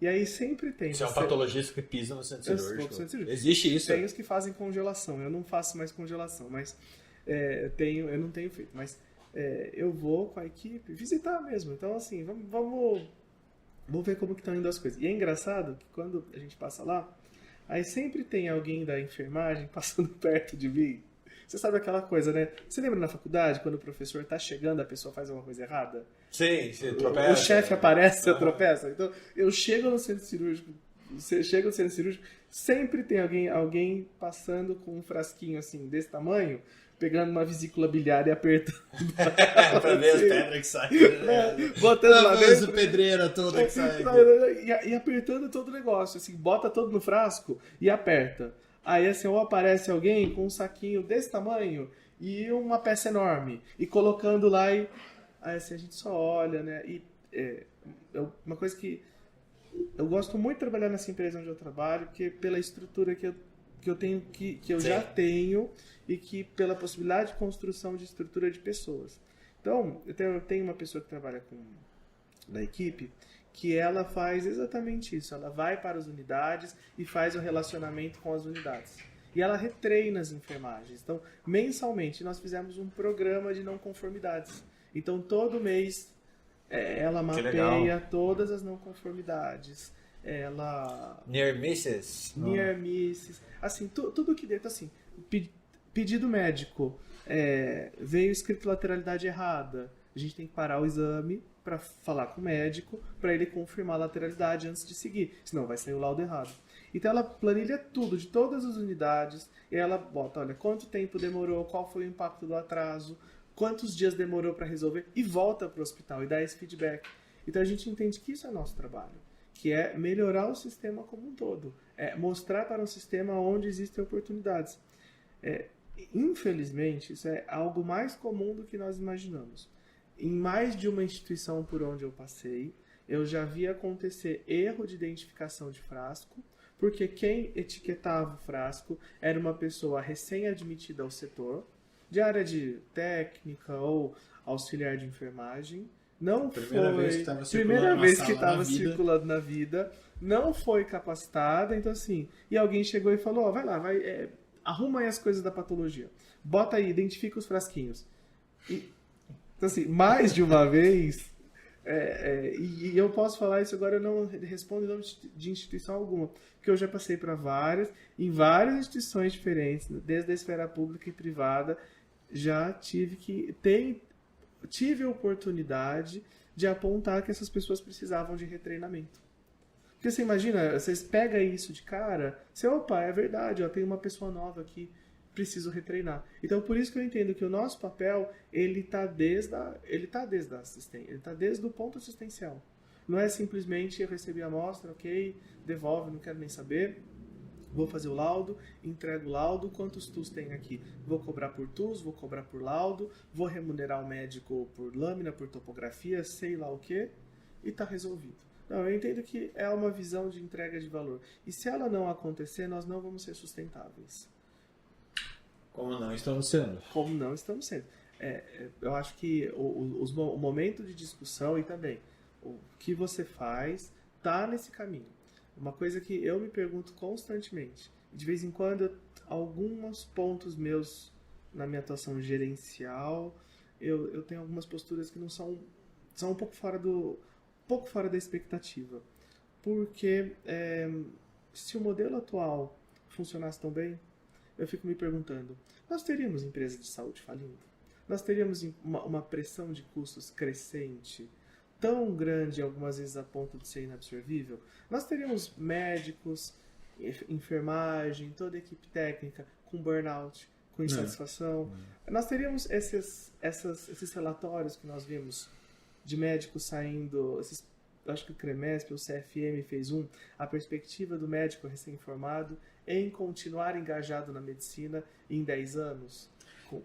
E aí sempre tem... Você é um patologista que pisa no centro cirúrgico. Existe isso? Tem os que fazem congelação. Eu não faço mais congelação, mas eu não tenho feito. Mas eu vou com a equipe visitar mesmo. Então, assim, vamos ver como que estão indo as coisas. E é engraçado que quando a gente passa lá, aí sempre tem alguém da enfermagem passando perto de mim. Você sabe aquela coisa, né? Você lembra na faculdade, quando o professor tá chegando, a pessoa faz alguma coisa errada? Sim, você tropeça. O chefe aparece, você tropeça. Então, eu chego no centro cirúrgico, sempre tem alguém passando com um frasquinho assim, desse tamanho, pegando uma vesícula biliar e apertando. Pra ver as pedras que saem. Botando lá dentro. A pedreira toda que sai. E apertando todo o negócio, assim, bota todo no frasco e aperta. Aí assim, ou aparece alguém com um saquinho desse tamanho e uma peça enorme, e colocando lá e... Aí assim, a gente só olha, né? E uma coisa que... Eu gosto muito de trabalhar nessa empresa onde eu trabalho, porque pela estrutura que eu tenho, que eu já tenho, e que pela possibilidade de construção de estrutura de pessoas. Então, eu tenho uma pessoa que trabalha da equipe, que ela faz exatamente isso. Ela vai para as unidades e faz o relacionamento com as unidades. E ela retreina as enfermagens. Então, mensalmente, nós fizemos um programa de não conformidades. Então, todo mês, ela mapeia todas as não conformidades. Near misses. Assim, tudo que dentro, assim, pedido médico, veio escrito lateralidade errada. A gente tem que parar o exame para falar com o médico, para ele confirmar a lateralidade antes de seguir, senão vai sair o laudo errado. Então ela planilha tudo, de todas as unidades, e ela bota, olha, quanto tempo demorou, qual foi o impacto do atraso, quantos dias demorou para resolver, e volta para o hospital e dá esse feedback. Então a gente entende que isso é nosso trabalho, que é melhorar o sistema como um todo, mostrar para um sistema onde existem oportunidades. Infelizmente, isso é algo mais comum do que nós imaginamos. Em mais de uma instituição por onde eu passei, eu já vi acontecer erro de identificação de frasco, porque quem etiquetava o frasco era uma pessoa recém-admitida ao setor, de área de técnica ou auxiliar de enfermagem. Não foi primeira vez que estava circulando na vida, não foi capacitada, então assim, e alguém chegou e falou, vai lá, arruma aí as coisas da patologia, bota aí, identifica os frasquinhos. Então assim, mais de uma vez, e eu posso falar isso agora, eu não respondo em nome de instituição alguma, porque eu já passei em várias instituições diferentes, desde a esfera pública e privada, já tive a oportunidade de apontar que essas pessoas precisavam de retreinamento. Porque você imagina, vocês pegam isso de cara, opa, é verdade, tem uma pessoa nova aqui, preciso retreinar. Então, por isso que eu entendo que o nosso papel, ele está desde a assistência, ele está desde o ponto assistencial. Não é simplesmente eu recebi a amostra, ok, devolve, não quero nem saber, vou fazer o laudo, entrego o laudo, quantos TUS tem aqui? Vou cobrar por TUS, vou cobrar por laudo, vou remunerar o médico por lâmina, por topografia, sei lá o que, e está resolvido. Não, eu entendo que é uma visão de entrega de valor. E se ela não acontecer, nós não vamos ser sustentáveis. Como não estamos sendo. Como não estamos sendo. Eu acho que o momento de discussão e também o que você faz está nesse caminho. Uma coisa que eu me pergunto constantemente, de vez em quando, alguns pontos meus na minha atuação gerencial, eu tenho algumas posturas que não são um pouco fora da expectativa. Porque se o modelo atual funcionasse tão bem, eu fico me perguntando, nós teríamos empresas de saúde falindo? Nós teríamos uma pressão de custos crescente, tão grande, algumas vezes a ponto de ser inabsorvível? Nós teríamos médicos, enfermagem, toda a equipe técnica com burnout, com insatisfação? Nós teríamos esses relatórios que nós vimos de médicos saindo, acho que o CREMESP, o CFM fez a perspectiva do médico recém-formado em continuar engajado na medicina em 10 anos?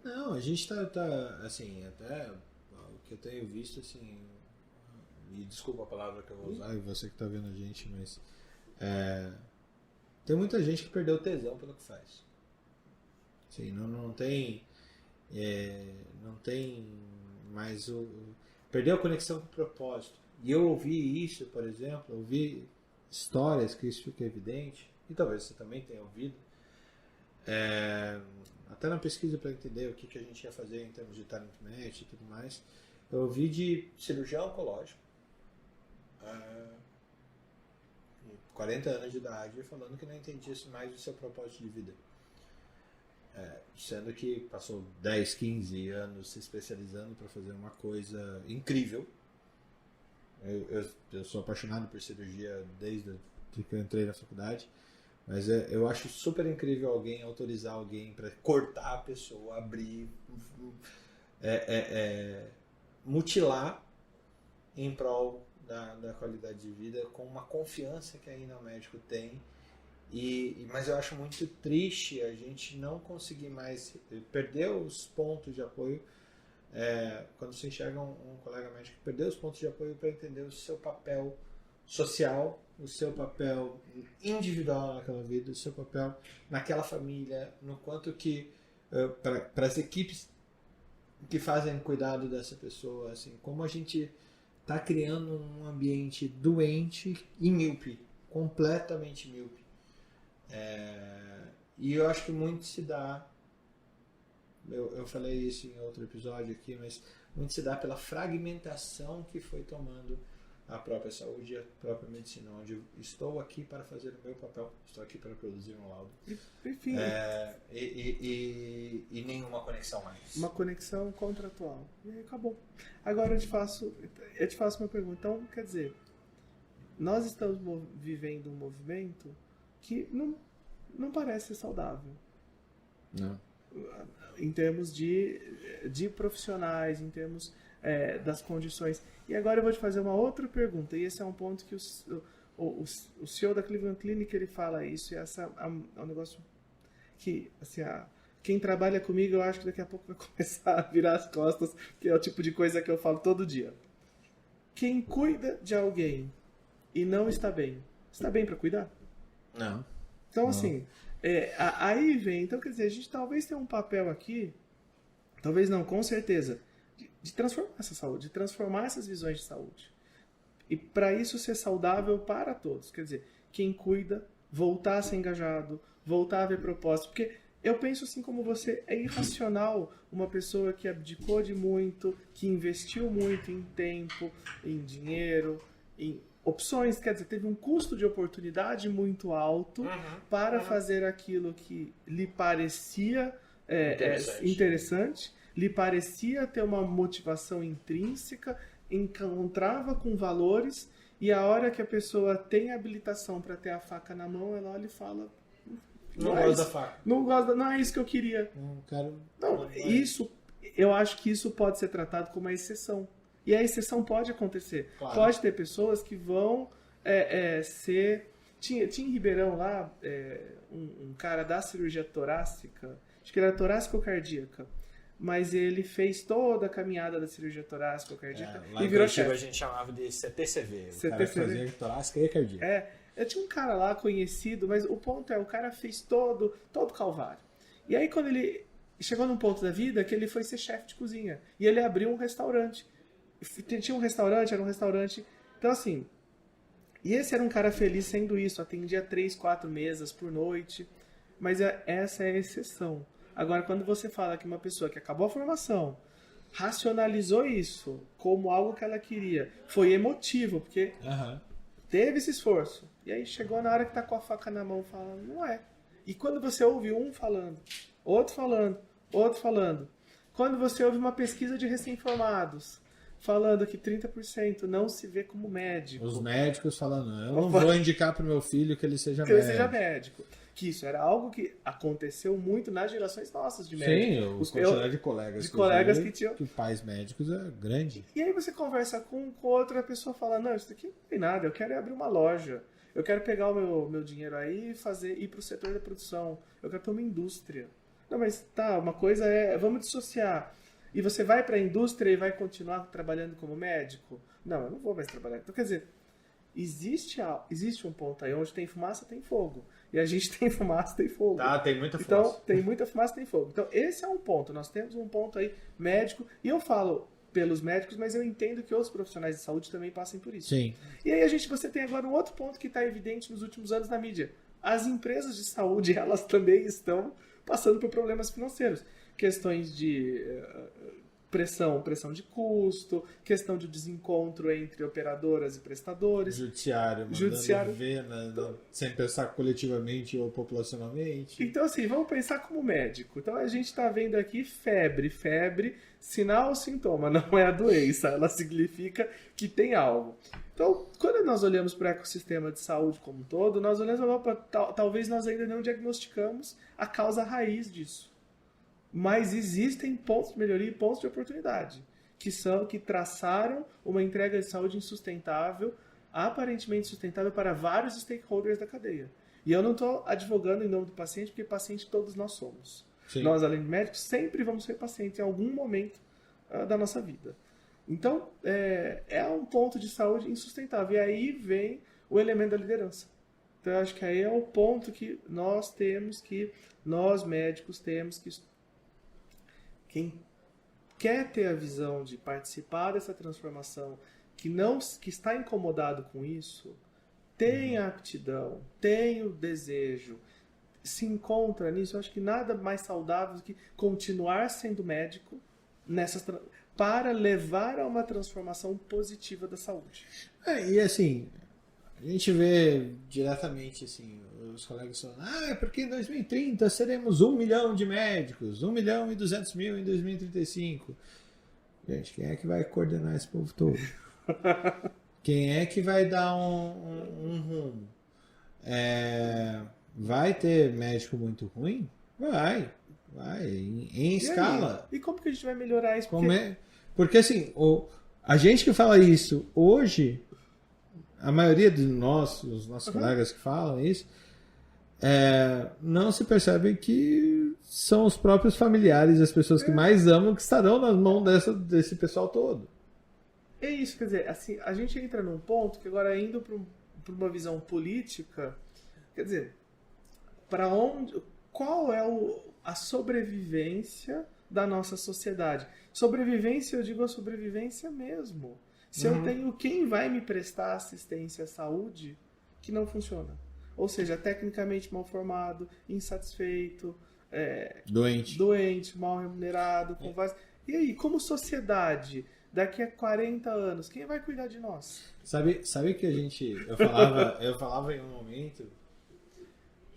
Não, a gente tá assim, até o que eu tenho visto, assim, e desculpa a palavra que eu vou usar, e você que está vendo a gente, mas tem muita gente que perdeu tesão pelo que faz. Assim, não tem mais perdeu a conexão com o propósito. E eu ouvi isso, por exemplo, ouvi histórias que isso fica evidente, e talvez você também tenha ouvido, até na pesquisa para entender o que a gente ia fazer em termos de talent match e tudo mais, eu ouvi de cirurgião oncológico, 40 anos de idade, falando que não entendia mais o seu propósito de vida. Sendo que passou 10, 15 anos se especializando para fazer uma coisa incrível. Eu sou apaixonado por cirurgia desde que eu entrei na faculdade, mas eu acho super incrível autorizar alguém para cortar a pessoa, abrir, mutilar em prol da qualidade de vida, com uma confiança que ainda o médico tem. Mas eu acho muito triste a gente não conseguir mais perder os pontos de apoio. Quando você enxerga um colega médico, perder os pontos de apoio para entender o seu papel social, o seu papel individual naquela vida, o seu papel naquela família, no quanto que para as equipes que fazem cuidado dessa pessoa, assim, como a gente está criando um ambiente doente e míope, completamente míope. E eu acho que muito se dá, eu falei isso em outro episódio aqui, mas muito se dá pela fragmentação que foi tomando a própria saúde e a própria medicina, onde eu estou aqui para fazer o meu papel, estou aqui para produzir um laudo. Enfim. E nenhuma conexão mais. Uma conexão contratual. E aí acabou. Agora eu te faço uma pergunta. Então, quer dizer, nós estamos vivendo um movimento que não parece ser saudável. Não. Em termos de profissionais, em termos das condições. E agora eu vou te fazer uma outra pergunta, e esse é um ponto que o CEO da Cleveland Clinic ele fala isso, e essa é um negócio que, assim, quem trabalha comigo, eu acho que daqui a pouco vai começar a virar as costas, que é o tipo de coisa que eu falo todo dia. Quem cuida de alguém e não está bem para cuidar? Não. Então, assim, aí vem, então, quer dizer, a gente talvez tenha um papel aqui, talvez não, com certeza, de transformar essa saúde, de transformar essas visões de saúde. E para isso ser saudável para todos. Quer dizer, quem cuida, voltar a ser engajado, voltar a ver propósito. Porque eu penso assim como você, é irracional uma pessoa que abdicou de muito, que investiu muito em tempo, em dinheiro, em opções, quer dizer, teve um custo de oportunidade muito alto para fazer aquilo que lhe parecia interessante, lhe parecia ter uma motivação intrínseca, encontrava com valores, e a hora que a pessoa tem habilitação para ter a faca na mão, ela olha e fala: Não gosto da faca. Não é isso que eu queria. Isso, eu acho que isso pode ser tratado como uma exceção. E a exceção pode acontecer. Claro. Pode ter pessoas que vão ser... Tinha em Ribeirão lá um cara da cirurgia torácica, acho que era torácico-cardíaca, mas ele fez toda a caminhada da cirurgia torácica ou cardíaca Lá e em virou Curitiba a chefe. gente chamava de CTCV. O CTCV. cara que fazia torácica e cardíaca. Eu tinha um cara lá conhecido, mas o ponto é, o cara fez todo o calvário. E aí quando ele chegou num ponto da vida que ele foi ser chefe de cozinha. E ele abriu um restaurante. Tinha um restaurante, era um restaurante... Então assim, e esse era um cara feliz sendo isso, atendia 3, 4 mesas por noite, mas essa é a exceção. Agora, quando você fala que uma pessoa que acabou a formação, racionalizou isso como algo que ela queria, foi emotivo, porque teve esse esforço, e aí chegou na hora que tá com a faca na mão falando, não é. E quando você ouve um falando, outro falando, outro falando, quando você ouve uma pesquisa de recém-formados, falando que 30% não se vê como médico. Os médicos falando, eu não vou indicar pro meu filho que ele seja médico. Ele seja médico. Que isso era algo que aconteceu muito nas gerações nossas de médicos. Sim, quantidade de colegas. De colegas que tinham. Que pais médicos é grande. E aí você conversa com outra pessoa fala, não, isso daqui não tem nada, eu quero abrir uma loja. Eu quero pegar o meu dinheiro aí e ir pro setor da produção. Eu quero ter uma indústria. Não, mas tá, uma coisa é, vamos dissociar. E você vai para a indústria e vai continuar trabalhando como médico? Não, eu não vou mais trabalhar. Então, quer dizer, existe um ponto aí onde tem fumaça, tem fogo. E a gente tem fumaça, tem fogo. Tá, tem muita fumaça. Então, tem muita fumaça, tem fogo. Então, esse é um ponto. Nós temos um ponto aí médico. E eu falo pelos médicos, mas eu entendo que outros profissionais de saúde também passem por isso. Sim. E aí você tem agora um outro ponto que está evidente nos últimos anos na mídia. As empresas de saúde, elas também estão passando por problemas financeiros. Questões de pressão de custo, questão de desencontro entre operadoras e prestadores. Judiciário. Ver, sem pensar coletivamente ou populacionalmente. Então, assim, vamos pensar como médico. Então, a gente está vendo aqui febre, sinal ou sintoma, não é a doença, ela significa que tem algo. Então, quando nós olhamos para o ecossistema de saúde como um todo, nós olhamos para talvez nós ainda não diagnosticamos a causa raiz disso. Mas existem pontos de melhoria e pontos de oportunidade, que traçaram uma entrega de saúde insustentável, aparentemente sustentável para vários stakeholders da cadeia. E eu não estou advogando em nome do paciente, porque paciente todos nós somos. Sim. Nós, além de médicos, sempre vamos ser pacientes em algum momento da nossa vida. Então, é um ponto de saúde insustentável. E aí vem o elemento da liderança. Então, eu acho que aí é o ponto que nós médicos temos que... Quem quer ter a visão de participar dessa transformação, que está incomodado com isso, tem a aptidão, tem o desejo, se encontra nisso, eu acho que nada mais saudável do que continuar sendo médico para levar a uma transformação positiva da saúde. E assim, a gente vê diretamente assim, os colegas falando, porque em 2030 seremos 1 milhão de médicos, 1.200.000 em 2035. Gente, quem é que vai coordenar esse povo todo? Quem é que vai dar um rumo? Vai ter médico muito ruim? Vai, em escala. E como que a gente vai melhorar isso? Porque assim, a gente que fala isso hoje, a maioria dos nossos colegas que falam isso, não se percebe que são os próprios familiares, as pessoas que mais amam, que estarão nas mãos desse pessoal todo. É isso, quer dizer, assim, a gente entra num ponto que agora indo para uma visão política, quer dizer, qual é a sobrevivência da nossa sociedade? Sobrevivência, eu digo a sobrevivência mesmo. Se eu tenho quem vai me prestar assistência à saúde que não funciona. Ou seja, tecnicamente mal formado, insatisfeito, doente, mal remunerado, com vários... E aí, como sociedade, daqui a 40 anos, quem vai cuidar de nós? Sabe que eu falava em um momento,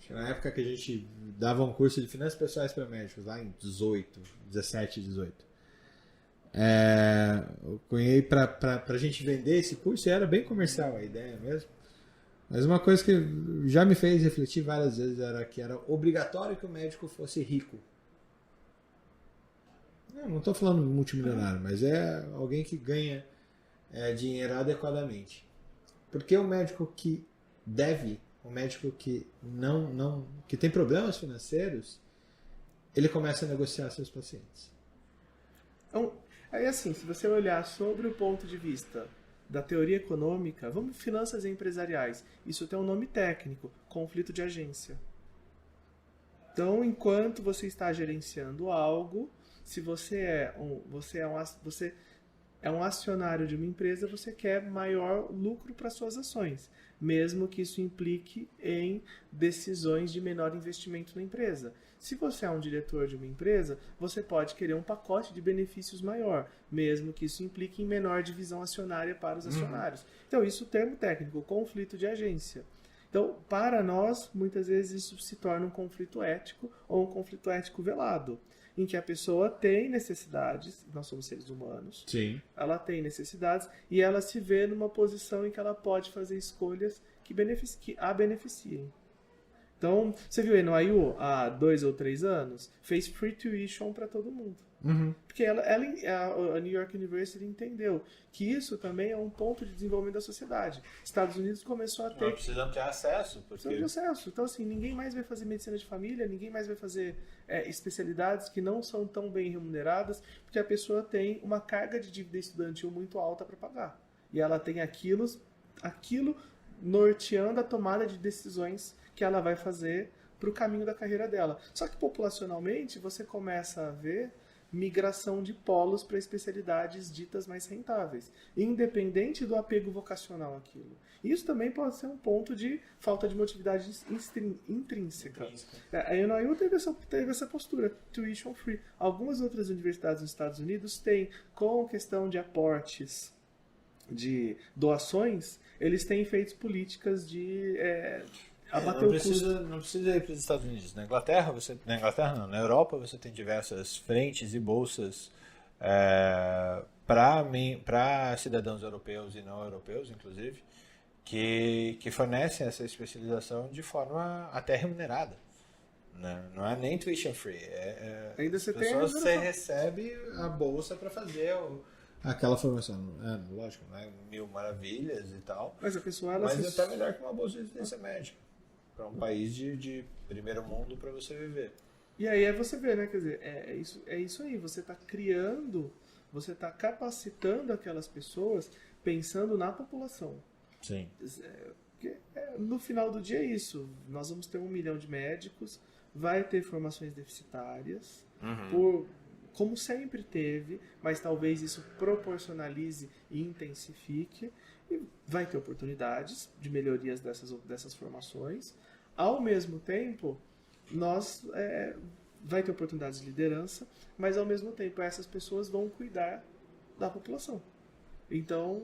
na época que a gente dava um curso de finanças pessoais para médicos, lá em 17, 18. Eu cunhei pra gente vender esse curso, e era bem comercial a ideia mesmo. Mas uma coisa que já me fez refletir várias vezes era que era obrigatório que o médico fosse rico. Não estou falando multimilionário, mas é alguém que ganha dinheiro adequadamente. Porque o médico que deve, o médico que que tem problemas financeiros, ele começa a negociar seus pacientes. Aí assim, se você olhar sobre o ponto de vista da teoria econômica, vamos finanças empresariais. Isso tem um nome técnico, conflito de agência. Então, enquanto você está gerenciando algo, se você é um acionário de uma empresa, você quer maior lucro para suas ações, mesmo que isso implique em decisões de menor investimento na empresa. Se você é um diretor de uma empresa, você pode querer um pacote de benefícios maior, mesmo que isso implique em menor divisão acionária para os acionários. Então, isso é o termo técnico, conflito de agência. Então, para nós, muitas vezes isso se torna um conflito ético ou um conflito ético velado, em que a pessoa tem necessidades, nós somos seres humanos, Sim. ela tem necessidades e ela se vê numa posição em que ela pode fazer escolhas que a beneficiem. Então, você viu aí no NYU, há 2 ou 3 anos, fez free tuition para todo mundo. Porque a New York University entendeu que isso também é um ponto de desenvolvimento da sociedade. Estados Unidos começou a ter... Precisam ter acesso. Precisam ter acesso. Então, assim, ninguém mais vai fazer medicina de família, ninguém mais vai fazer especialidades que não são tão bem remuneradas, porque a pessoa tem uma carga de dívida estudantil muito alta para pagar. E ela tem aquilo norteando a tomada de decisões que ela vai fazer para o caminho da carreira dela. Só que populacionalmente você começa a ver migração de polos para especialidades ditas mais rentáveis, independente do apego vocacional àquilo. Isso também pode ser um ponto de falta de motividade intrínseca. A NYU teve essa postura, tuition free. Algumas outras universidades nos Estados Unidos têm, com questão de aportes, de doações, eles têm feito políticas de abater o custo. Não precisa ir para os Estados Unidos. Na Europa você tem diversas frentes e bolsas para cidadãos europeus e não europeus, inclusive, que fornecem essa especialização de forma até remunerada. Não é nem tuition free. Ainda você você recebe a bolsa para fazer aquela formação. Lógico, não é mil maravilhas e tal. Mas a pessoa mas é até melhor que uma bolsa de residência médica. Para um país de primeiro mundo para você viver. E aí você vê, né? Quer dizer, é isso aí. Você está criando, você está capacitando aquelas pessoas pensando na população. Sim. No final do dia é isso. Nós vamos ter 1 milhão de médicos, vai ter formações deficitárias, como sempre teve, mas talvez isso proporcionalize e intensifique. E vai ter oportunidades de melhorias dessas formações. Ao mesmo tempo, vai ter oportunidades de liderança, mas ao mesmo tempo essas pessoas vão cuidar da população. Então,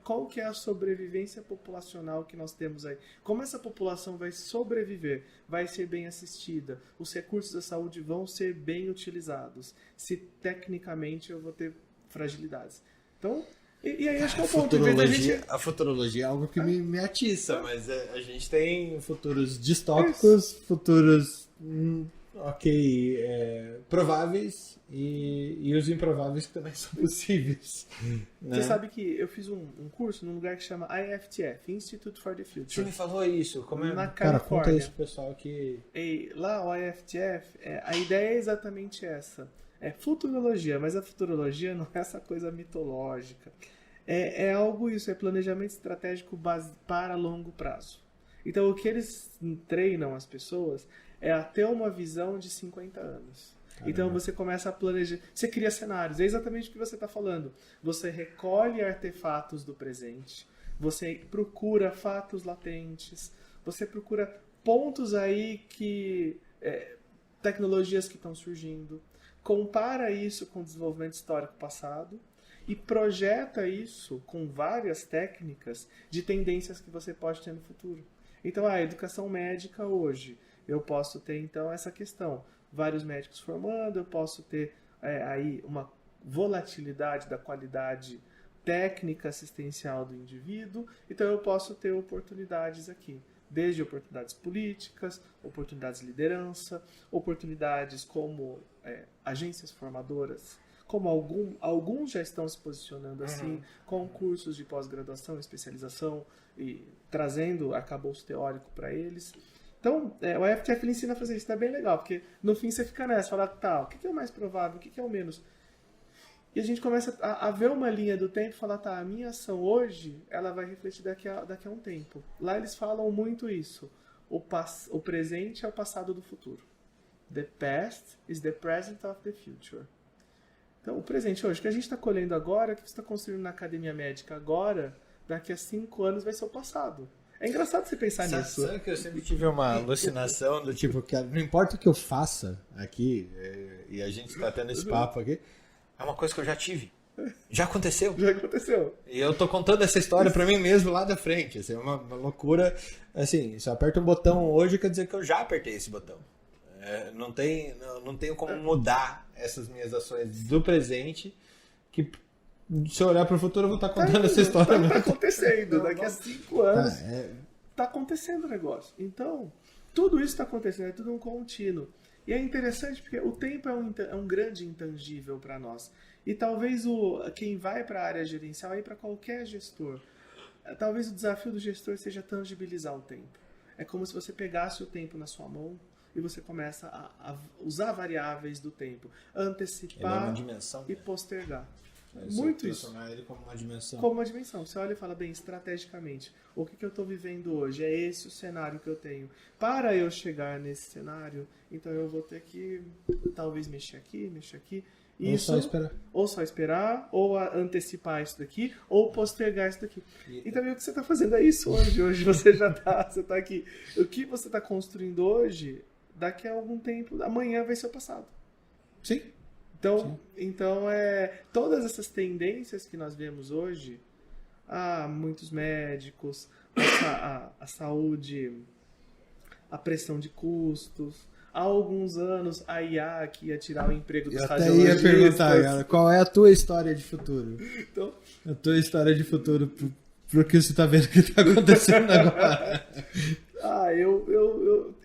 qual que é a sobrevivência populacional que nós temos aí? Como essa população vai sobreviver? Vai ser bem assistida? Os recursos da saúde vão ser bem utilizados? Se tecnicamente eu vou ter fragilidades. Então, e aí acho que é o ponto. A futurologia é algo que me atiça, mas a gente tem futuros distópicos, futuros prováveis e os improváveis que também são possíveis. Você sabe que eu fiz um curso num lugar que chama IFTF, Institute for the Future. Você me falou isso. Na Califórnia. Cara, conta isso pro pessoal que... E lá o IFTF, a ideia é exatamente essa. É futurologia, mas a futurologia não é essa coisa mitológica. É algo isso, é planejamento estratégico para longo prazo. Então, o que eles treinam as pessoas é a ter uma visão de 50 anos. Caramba. Então, você começa a planejar, você cria cenários, é exatamente o que você está falando. Você recolhe artefatos do presente, você procura fatos latentes, você procura pontos aí tecnologias que estão surgindo, compara isso com o desenvolvimento histórico passado, e projeta isso com várias técnicas de tendências que você pode ter no futuro. Então, a educação médica hoje, eu posso ter então essa questão, vários médicos formando, eu posso ter aí uma volatilidade da qualidade técnica assistencial do indivíduo, então eu posso ter oportunidades aqui, desde oportunidades políticas, oportunidades de liderança, oportunidades como agências formadoras, como alguns já estão se posicionando assim, com cursos de pós-graduação, especialização, e trazendo arcabouço teórico para eles. Então, o IFTF ensina a fazer isso, é bem legal, porque no fim você fica nessa, fala, o que é o mais provável, o que é o menos? E a gente começa a ver uma linha do tempo e falar, tá, a minha ação hoje, ela vai refletir daqui a um tempo. Lá eles falam muito isso. O presente é o passado do futuro. The past is the present of the future. Então, o presente hoje, o que a gente está colhendo agora, o que você está construindo na academia médica agora, daqui a 5 anos vai ser o passado. É engraçado você pensar nisso. Sabe que eu sempre tive uma alucinação do tipo, que não importa o que eu faça aqui, e a gente está tendo esse papo aqui, é uma coisa que eu já tive. Já aconteceu. Já aconteceu. E eu tô contando essa história pra mim mesmo lá da frente. Assim, é uma loucura. Assim, se eu aperto um botão hoje, quer dizer que eu já apertei esse botão. Não tenho como mudar essas minhas ações do presente, que se eu olhar pro futuro eu vou estar contando essa história. Tá acontecendo. Daqui a 5 anos tá acontecendo o negócio. Então, tudo isso tá acontecendo. É tudo um contínuo. E é interessante porque o tempo é um grande intangível para nós. E talvez quem vai para a área gerencial, aí para qualquer gestor, talvez o desafio do gestor seja tangibilizar o tempo. É como se você pegasse o tempo na sua mão e você começa a usar variáveis do tempo, antecipar e postergar. Muito isso. Transformar ele como uma dimensão. Como uma dimensão. Você olha e fala, bem, estrategicamente, o que eu estou vivendo hoje? É esse o cenário que eu tenho. Para eu chegar nesse cenário, então eu vou ter que talvez mexer aqui. Isso, ou só esperar, ou antecipar isso daqui, ou postergar isso daqui. E também o que você está fazendo é isso hoje. Hoje você já você está aqui. O que você está construindo hoje, daqui a algum tempo, amanhã vai ser o passado. Sim. Então todas essas tendências que nós vemos hoje, muitos médicos, a saúde, a pressão de custos, há alguns anos a IA que ia tirar o emprego dos radiologistas. Eu até ia perguntar, cara, qual é a tua história de futuro? Então, a tua história de futuro pro que você está vendo que está acontecendo agora.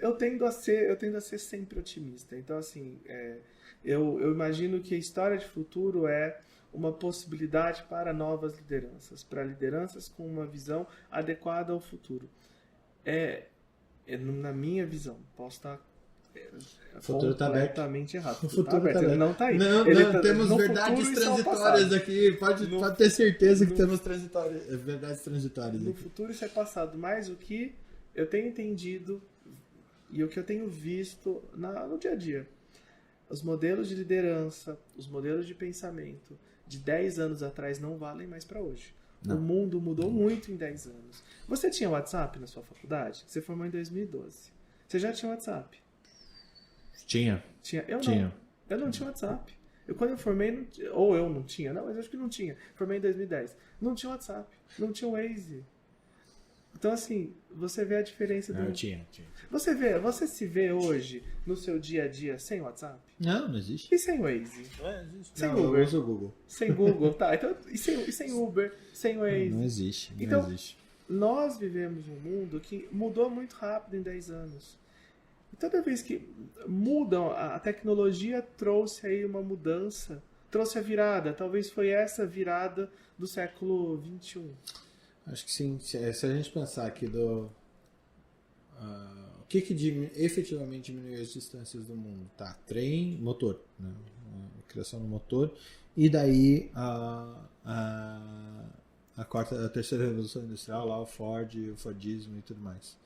Eu tendo a ser sempre otimista. Então, assim, eu imagino que a história de futuro é uma possibilidade para novas lideranças, para lideranças com uma visão adequada ao futuro. Na minha visão, posso estar o futuro está completamente errado. O futuro está aberto. Ele não está aí. Não, temos verdades transitórias aqui. Pode ter certeza que temos verdades transitórias. No futuro isso é passado. Mas o que eu tenho entendido e o que eu tenho visto no dia a dia, os modelos de liderança, os modelos de pensamento de 10 anos atrás não valem mais para hoje. Não. O mundo mudou muito em 10 anos. Você tinha WhatsApp na sua faculdade? Você formou em 2012. Você já tinha WhatsApp? Tinha. Eu não tinha WhatsApp. Quando eu formei, ou eu não tinha, não, mas acho que não tinha. Formei em 2010. Não tinha WhatsApp, não tinha Waze. Então, assim, você vê a diferença do... Tinha. Você se vê hoje no seu dia a dia sem WhatsApp? Não existe. E sem Waze? Não existe. Sem Uber? Eu uso o Google. Sem Google, tá. Então, e sem Uber, sem Waze? Não existe. Então, nós vivemos um mundo que mudou muito rápido em 10 anos. E toda vez que mudam, a tecnologia trouxe aí uma mudança, trouxe a virada. Talvez foi essa virada do século XXI. Acho que sim. Se a gente pensar aqui o que efetivamente diminuiu as distâncias do mundo? Tá, trem, motor, né? A criação do motor, e daí a terceira revolução industrial, lá o Ford, o Fordismo e tudo mais.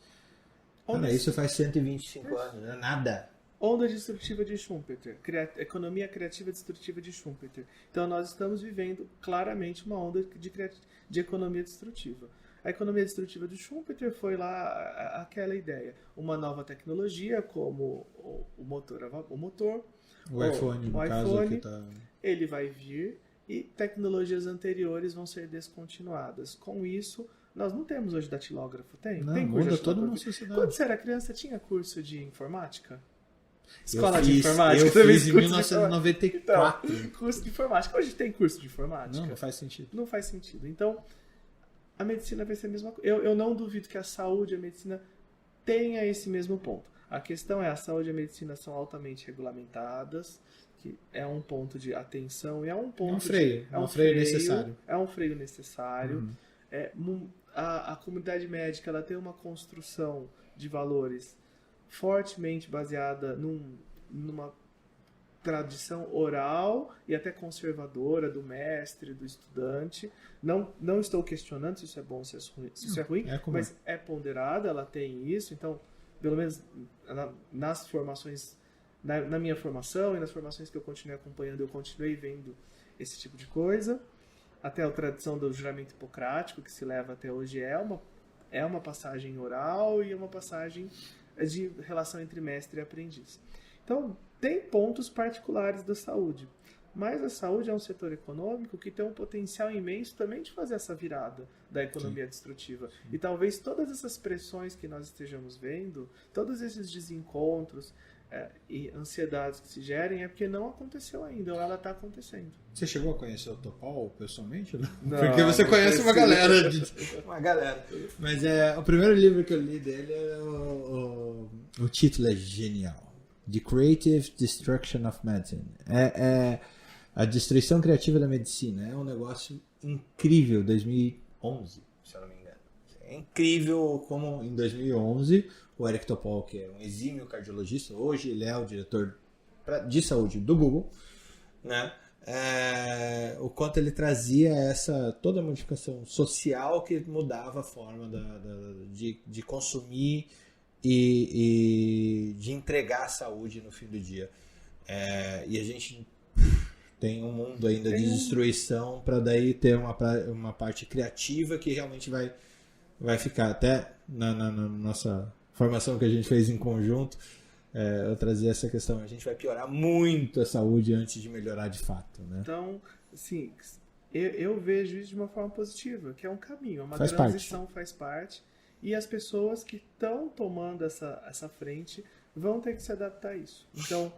Cara, isso faz 125 anos, não é nada. Onda destrutiva de Schumpeter, economia criativa destrutiva de Schumpeter. Então nós estamos vivendo claramente uma onda de economia destrutiva. A economia destrutiva de Schumpeter foi lá aquela ideia, uma nova tecnologia como o motor, o iPhone, no caso, aqui tá... ele vai vir e tecnologias anteriores vão ser descontinuadas. Com isso, nós não temos hoje datilógrafo, tem? Não, tem muda toda uma sociedade. Quando você era criança, tinha curso de informática? Escola de informática. Eu fiz em 1994. Então, curso de informática. Hoje tem curso de informática? Não faz sentido. Não faz sentido. Então, a medicina vai ser a mesma coisa. Eu não duvido que a saúde e a medicina tenha esse mesmo ponto. A questão é, a saúde e a medicina são altamente regulamentadas, que é um ponto de atenção e é um ponto... É um freio necessário. É um freio necessário. A comunidade médica, ela tem uma construção de valores fortemente baseada numa tradição oral e até conservadora do mestre, do estudante. Não estou questionando se isso é bom, se isso é ruim, mas é ponderada, ela tem isso. Então, pelo menos nas formações, na minha formação e nas formações que eu continuei acompanhando, eu continuei vendo esse tipo de coisa. Até a tradição do juramento hipocrático, que se leva até hoje, é uma passagem oral e uma passagem de relação entre mestre e aprendiz. Então, tem pontos particulares da saúde, mas a saúde é um setor econômico que tem um potencial imenso também de fazer essa virada da economia destrutiva. E talvez todas essas pressões que nós estejamos vendo, todos esses desencontros e ansiedades que se gerem, é porque não aconteceu ainda, ou ela está acontecendo. Você chegou a conhecer o Topol pessoalmente? Não, porque você conhece uma galera. Uma galera. Mas o primeiro livro que eu li dele, o título é genial. The Creative Destruction of Medicine. É a destruição criativa da medicina. É um negócio incrível. 2011, se eu não me engano. É incrível como em 2011 o Eric Topol, que é um exímio cardiologista, hoje ele é o diretor de saúde do Google, né? O quanto ele trazia toda a modificação social que mudava a forma de consumir e de entregar a saúde no fim do dia. E a gente tem um mundo ainda de destruição para daí ter uma parte criativa que realmente vai ficar. Até na nossa formação que a gente fez em conjunto, eu trazia essa questão. A gente vai piorar muito a saúde antes de melhorar de fato, né? Então, assim, eu vejo isso de uma forma positiva, que é um caminho, é uma faz transição, faz parte. E as pessoas que estão tomando essa frente vão ter que se adaptar a isso. Então,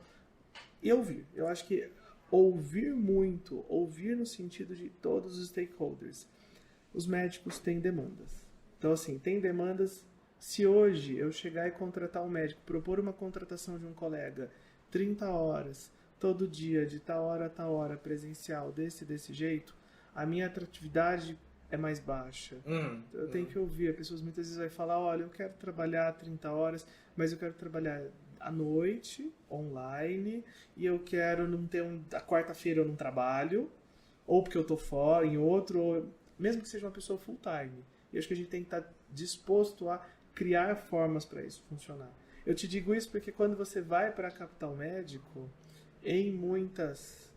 eu acho que ouvir no sentido de todos os stakeholders. Os médicos têm demandas. Então, assim, tem demandas. Se hoje eu chegar e contratar um médico, propor uma contratação de um colega, 30 horas, todo dia, de tal hora a tal hora, presencial, desse jeito, a minha atratividade é mais baixa. Eu tenho que ouvir. As pessoas muitas vezes vão falar, olha, eu quero trabalhar 30 horas, mas eu quero trabalhar à noite, online, e eu quero não ter a quarta-feira eu não trabalho, ou porque eu tô fora, em outro, ou, mesmo que seja uma pessoa full time. E acho que a gente tem que estar disposto a criar formas para isso funcionar. Eu te digo isso porque quando você vai para a capital médico, em muitas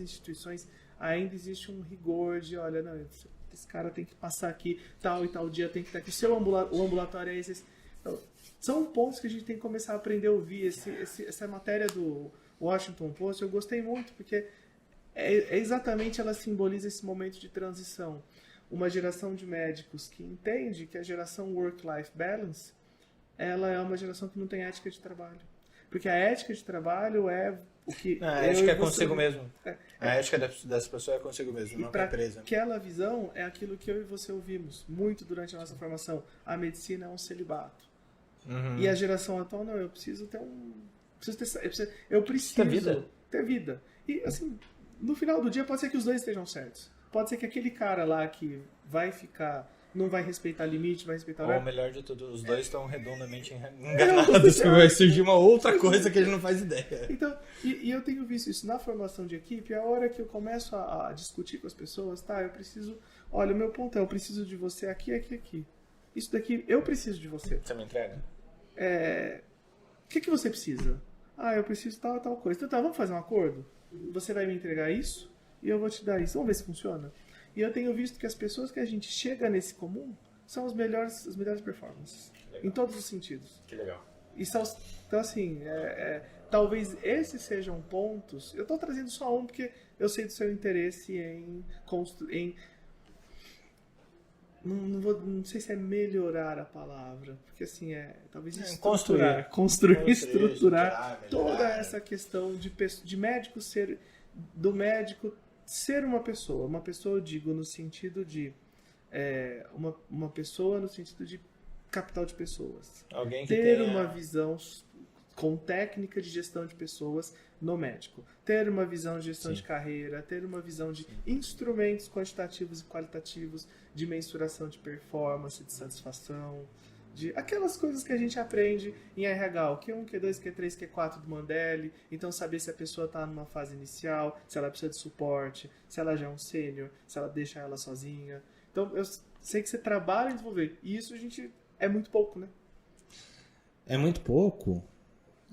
instituições ainda existe um rigor de, olha, não, esse cara tem que passar aqui, tal e tal dia tem que estar aqui, o ambulatório é esse. Então, são pontos que a gente tem que começar a aprender a ouvir. Essa matéria do Washington Post eu gostei muito, porque exatamente ela simboliza esse momento de transição. Uma geração de médicos que entende que a geração work-life balance, ela é uma geração que não tem ética de trabalho. Porque a ética de trabalho é o que... A ética é consigo mesmo. A ética dessa pessoa é consigo mesmo, não com a empresa. Aquela visão é aquilo que eu e você ouvimos muito durante a nossa formação. A medicina é um celibato. E a geração atual, não, eu preciso ter eu preciso ter vida. E, assim, no final do dia pode ser que os dois estejam certos. Pode ser que aquele cara lá que vai ficar, não vai respeitar limite, vai respeitar... Ou melhor de tudo, os dois estão redondamente enganados, que vai surgir uma outra coisa que ele não faz ideia. Então, e eu tenho visto isso na formação de equipe, a hora que eu começo a discutir com as pessoas, tá, eu preciso... Olha, o meu ponto eu preciso de você aqui, aqui, aqui. Isso daqui, eu preciso de você. Você me entrega? O que você precisa? Eu preciso tal coisa. Então tá, vamos fazer um acordo? Você vai me entregar isso? E eu vou te dar isso. Vamos ver se funciona. E eu tenho visto que as pessoas que a gente chega nesse comum são as melhores performances. Legal. Em todos os sentidos. Que legal. Então, assim, talvez esses sejam pontos. Eu estou trazendo só um porque eu sei do seu interesse em construir. Não sei se é melhorar a palavra, porque assim talvez estruturar, estruturar toda essa questão de médico do médico ser uma pessoa eu digo no sentido de uma pessoa no sentido de capital de pessoas. Alguém que ter uma visão com técnica de gestão de pessoas no médico. Ter uma visão de gestão de carreira, ter uma visão de instrumentos quantitativos e qualitativos de mensuração de performance, de satisfação. de aquelas coisas que a gente aprende em RH, o Q1, Q2, Q3, Q4 do Mandelli. Então, saber se a pessoa está numa fase inicial, se ela precisa de suporte, se ela já é um sênior, se ela deixa ela sozinha. Então, eu sei que você trabalha em desenvolver. E isso a gente é muito pouco, né? É muito pouco?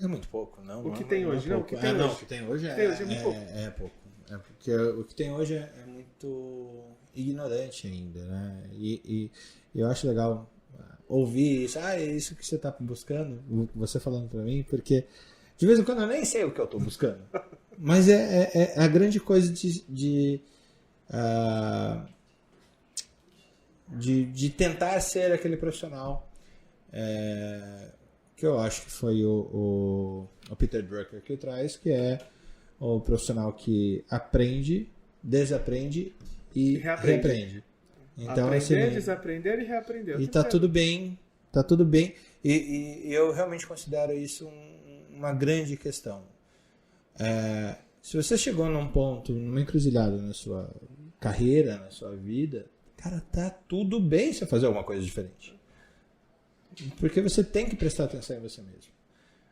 É muito pouco, não. O que tem hoje, não? O que tem não, hoje. o que tem hoje é muito pouco. É pouco. É porque o que tem hoje é muito ignorante ainda, né? E eu acho legal ouvir isso. É isso que você está buscando, você falando para mim, porque de vez em quando eu nem sei o que eu estou buscando. Mas é a grande coisa de tentar ser aquele profissional que eu acho que foi o Peter Drucker que traz, que é o profissional que aprende, desaprende e reaprende. Então, aprender, assim, desaprender e reaprender. E tá tudo bem, tá tudo bem. E eu realmente considero isso uma grande questão. Se você chegou num ponto, numa encruzilhada na sua carreira, na sua vida, cara, tá tudo bem você fazer alguma coisa diferente. Porque você tem que prestar atenção em você mesmo.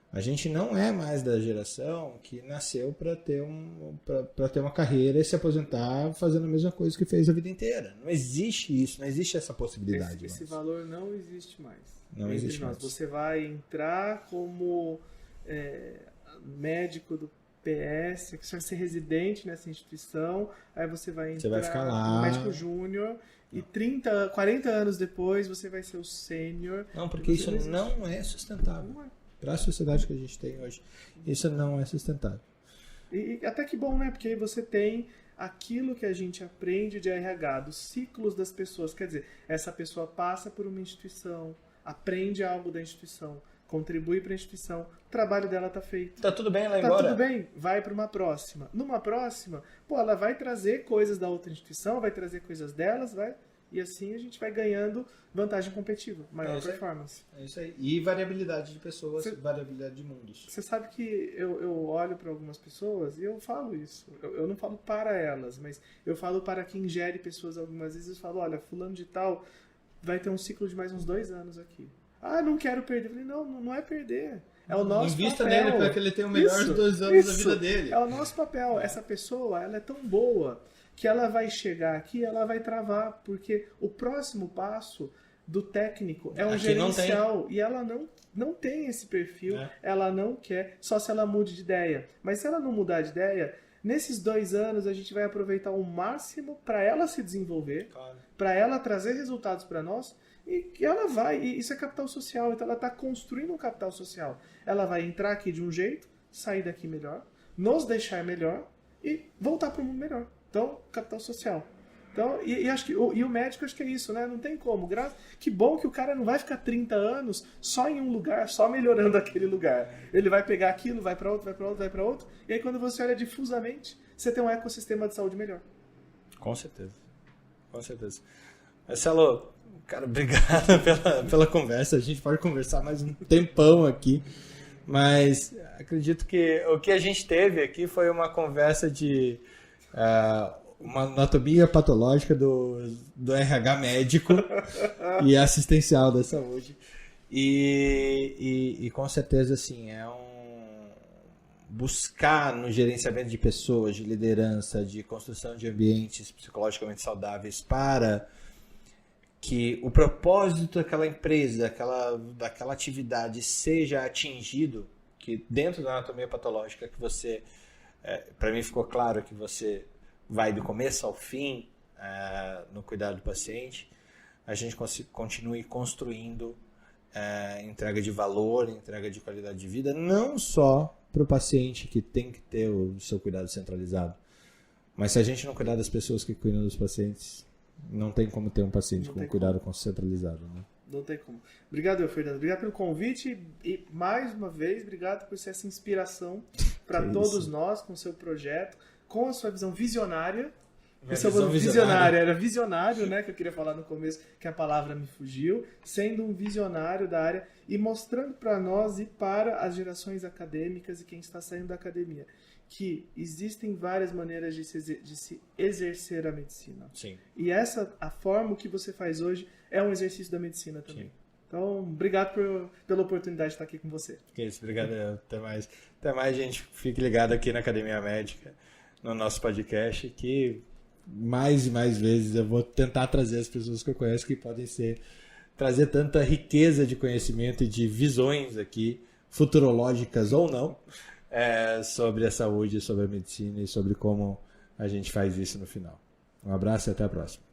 A gente não é mais da geração que nasceu para ter uma carreira e se aposentar fazendo a mesma coisa que fez a vida inteira. Não existe isso, não existe essa possibilidade. Esse valor não existe mais. Não existe mais. Você vai entrar como médico do PS, que você vai ser residente nessa instituição, aí você vai entrar vai ficar lá como médico júnior e 40 anos depois você vai ser o sênior. Não, porque isso não é sustentável. Não é. Para a sociedade que a gente tem hoje, isso não é sustentável. E até que bom, né? Porque aí você tem aquilo que a gente aprende de RH, dos ciclos das pessoas. Quer dizer, essa pessoa passa por uma instituição, aprende algo da instituição, contribui para a instituição, o trabalho dela está feito. Tá tudo bem ela Tá agora? tudo bem, vai para uma próxima. Numa próxima, ela vai trazer coisas da outra instituição, vai trazer coisas delas, e assim a gente vai ganhando vantagem competitiva, maior performance. É isso aí. E variabilidade de pessoas, variabilidade de mundos. Você sabe que eu olho para algumas pessoas e eu falo isso. Eu não falo para elas, mas eu falo para quem gere pessoas algumas vezes. Eu falo, olha, fulano de tal vai ter um ciclo de mais uns 2 anos aqui. Ah, não quero perder. Eu falei, não é perder. É o nosso Invista papel. nele para que ele tenha o melhor dos 2 anos da vida dele. É o nosso papel. Essa pessoa, ela é tão boa que ela vai chegar aqui, ela vai travar, porque o próximo passo do técnico é um Aqui gerencial e ela não tem esse perfil, ela não quer, só se ela mude de ideia. Mas se ela não mudar de ideia, nesses 2 anos a gente vai aproveitar o máximo para ela se desenvolver, para ela trazer resultados para nós, e que ela vai, e isso é capital social, então ela está construindo um capital social. Ela vai entrar aqui de um jeito, sair daqui melhor, nos deixar melhor e voltar para o mundo melhor. Então, capital social. Então, e acho que o médico acho que é isso, né? Não tem como. Que bom que o cara não vai ficar 30 anos só em um lugar, só melhorando aquele lugar. Ele vai pegar aquilo, vai para outro, vai para outro, vai para outro. E aí quando você olha difusamente, você tem um ecossistema de saúde melhor. Com certeza. Com certeza. Marcelo, cara, obrigado pela conversa. A gente pode conversar mais um tempão aqui. Mas acredito que o que a gente teve aqui foi uma conversa de uma anatomia patológica do RH médico e assistencial da saúde. E com certeza, assim, buscar no gerenciamento de pessoas, de liderança, de construção de ambientes psicologicamente saudáveis para que o propósito daquela empresa, daquela atividade seja atingido, que dentro da anatomia patológica que você, para mim ficou claro que você vai do começo ao fim no cuidado do paciente, a gente continue construindo entrega de valor, entrega de qualidade de vida, não só para o paciente que tem que ter o seu cuidado centralizado, mas se a gente não cuidar das pessoas que cuidam dos pacientes, não tem como ter um paciente com cuidado centralizado, né? Não tem como. Obrigado, Fernando. Obrigado pelo convite e, mais uma vez, obrigado por ser essa inspiração para todos nós, com o seu projeto, com a sua visão visionária. Era visionário, né? Que eu queria falar no começo, que a palavra me fugiu. Sendo um visionário da área e mostrando para nós e para as gerações acadêmicas e quem está saindo da academia que existem várias maneiras de se exercer a medicina. Sim. E a forma que você faz hoje é um exercício da medicina também. Sim. Então, obrigado pela oportunidade de estar aqui com você. Que isso, obrigado. Até mais. Até mais, gente. Fique ligado aqui na Academia Médica, no nosso podcast, que mais e mais vezes eu vou tentar trazer as pessoas que eu conheço que podem trazer tanta riqueza de conhecimento e de visões aqui, futurológicas ou não, sobre a saúde, sobre a medicina e sobre como a gente faz isso no final. Um abraço e até a próxima.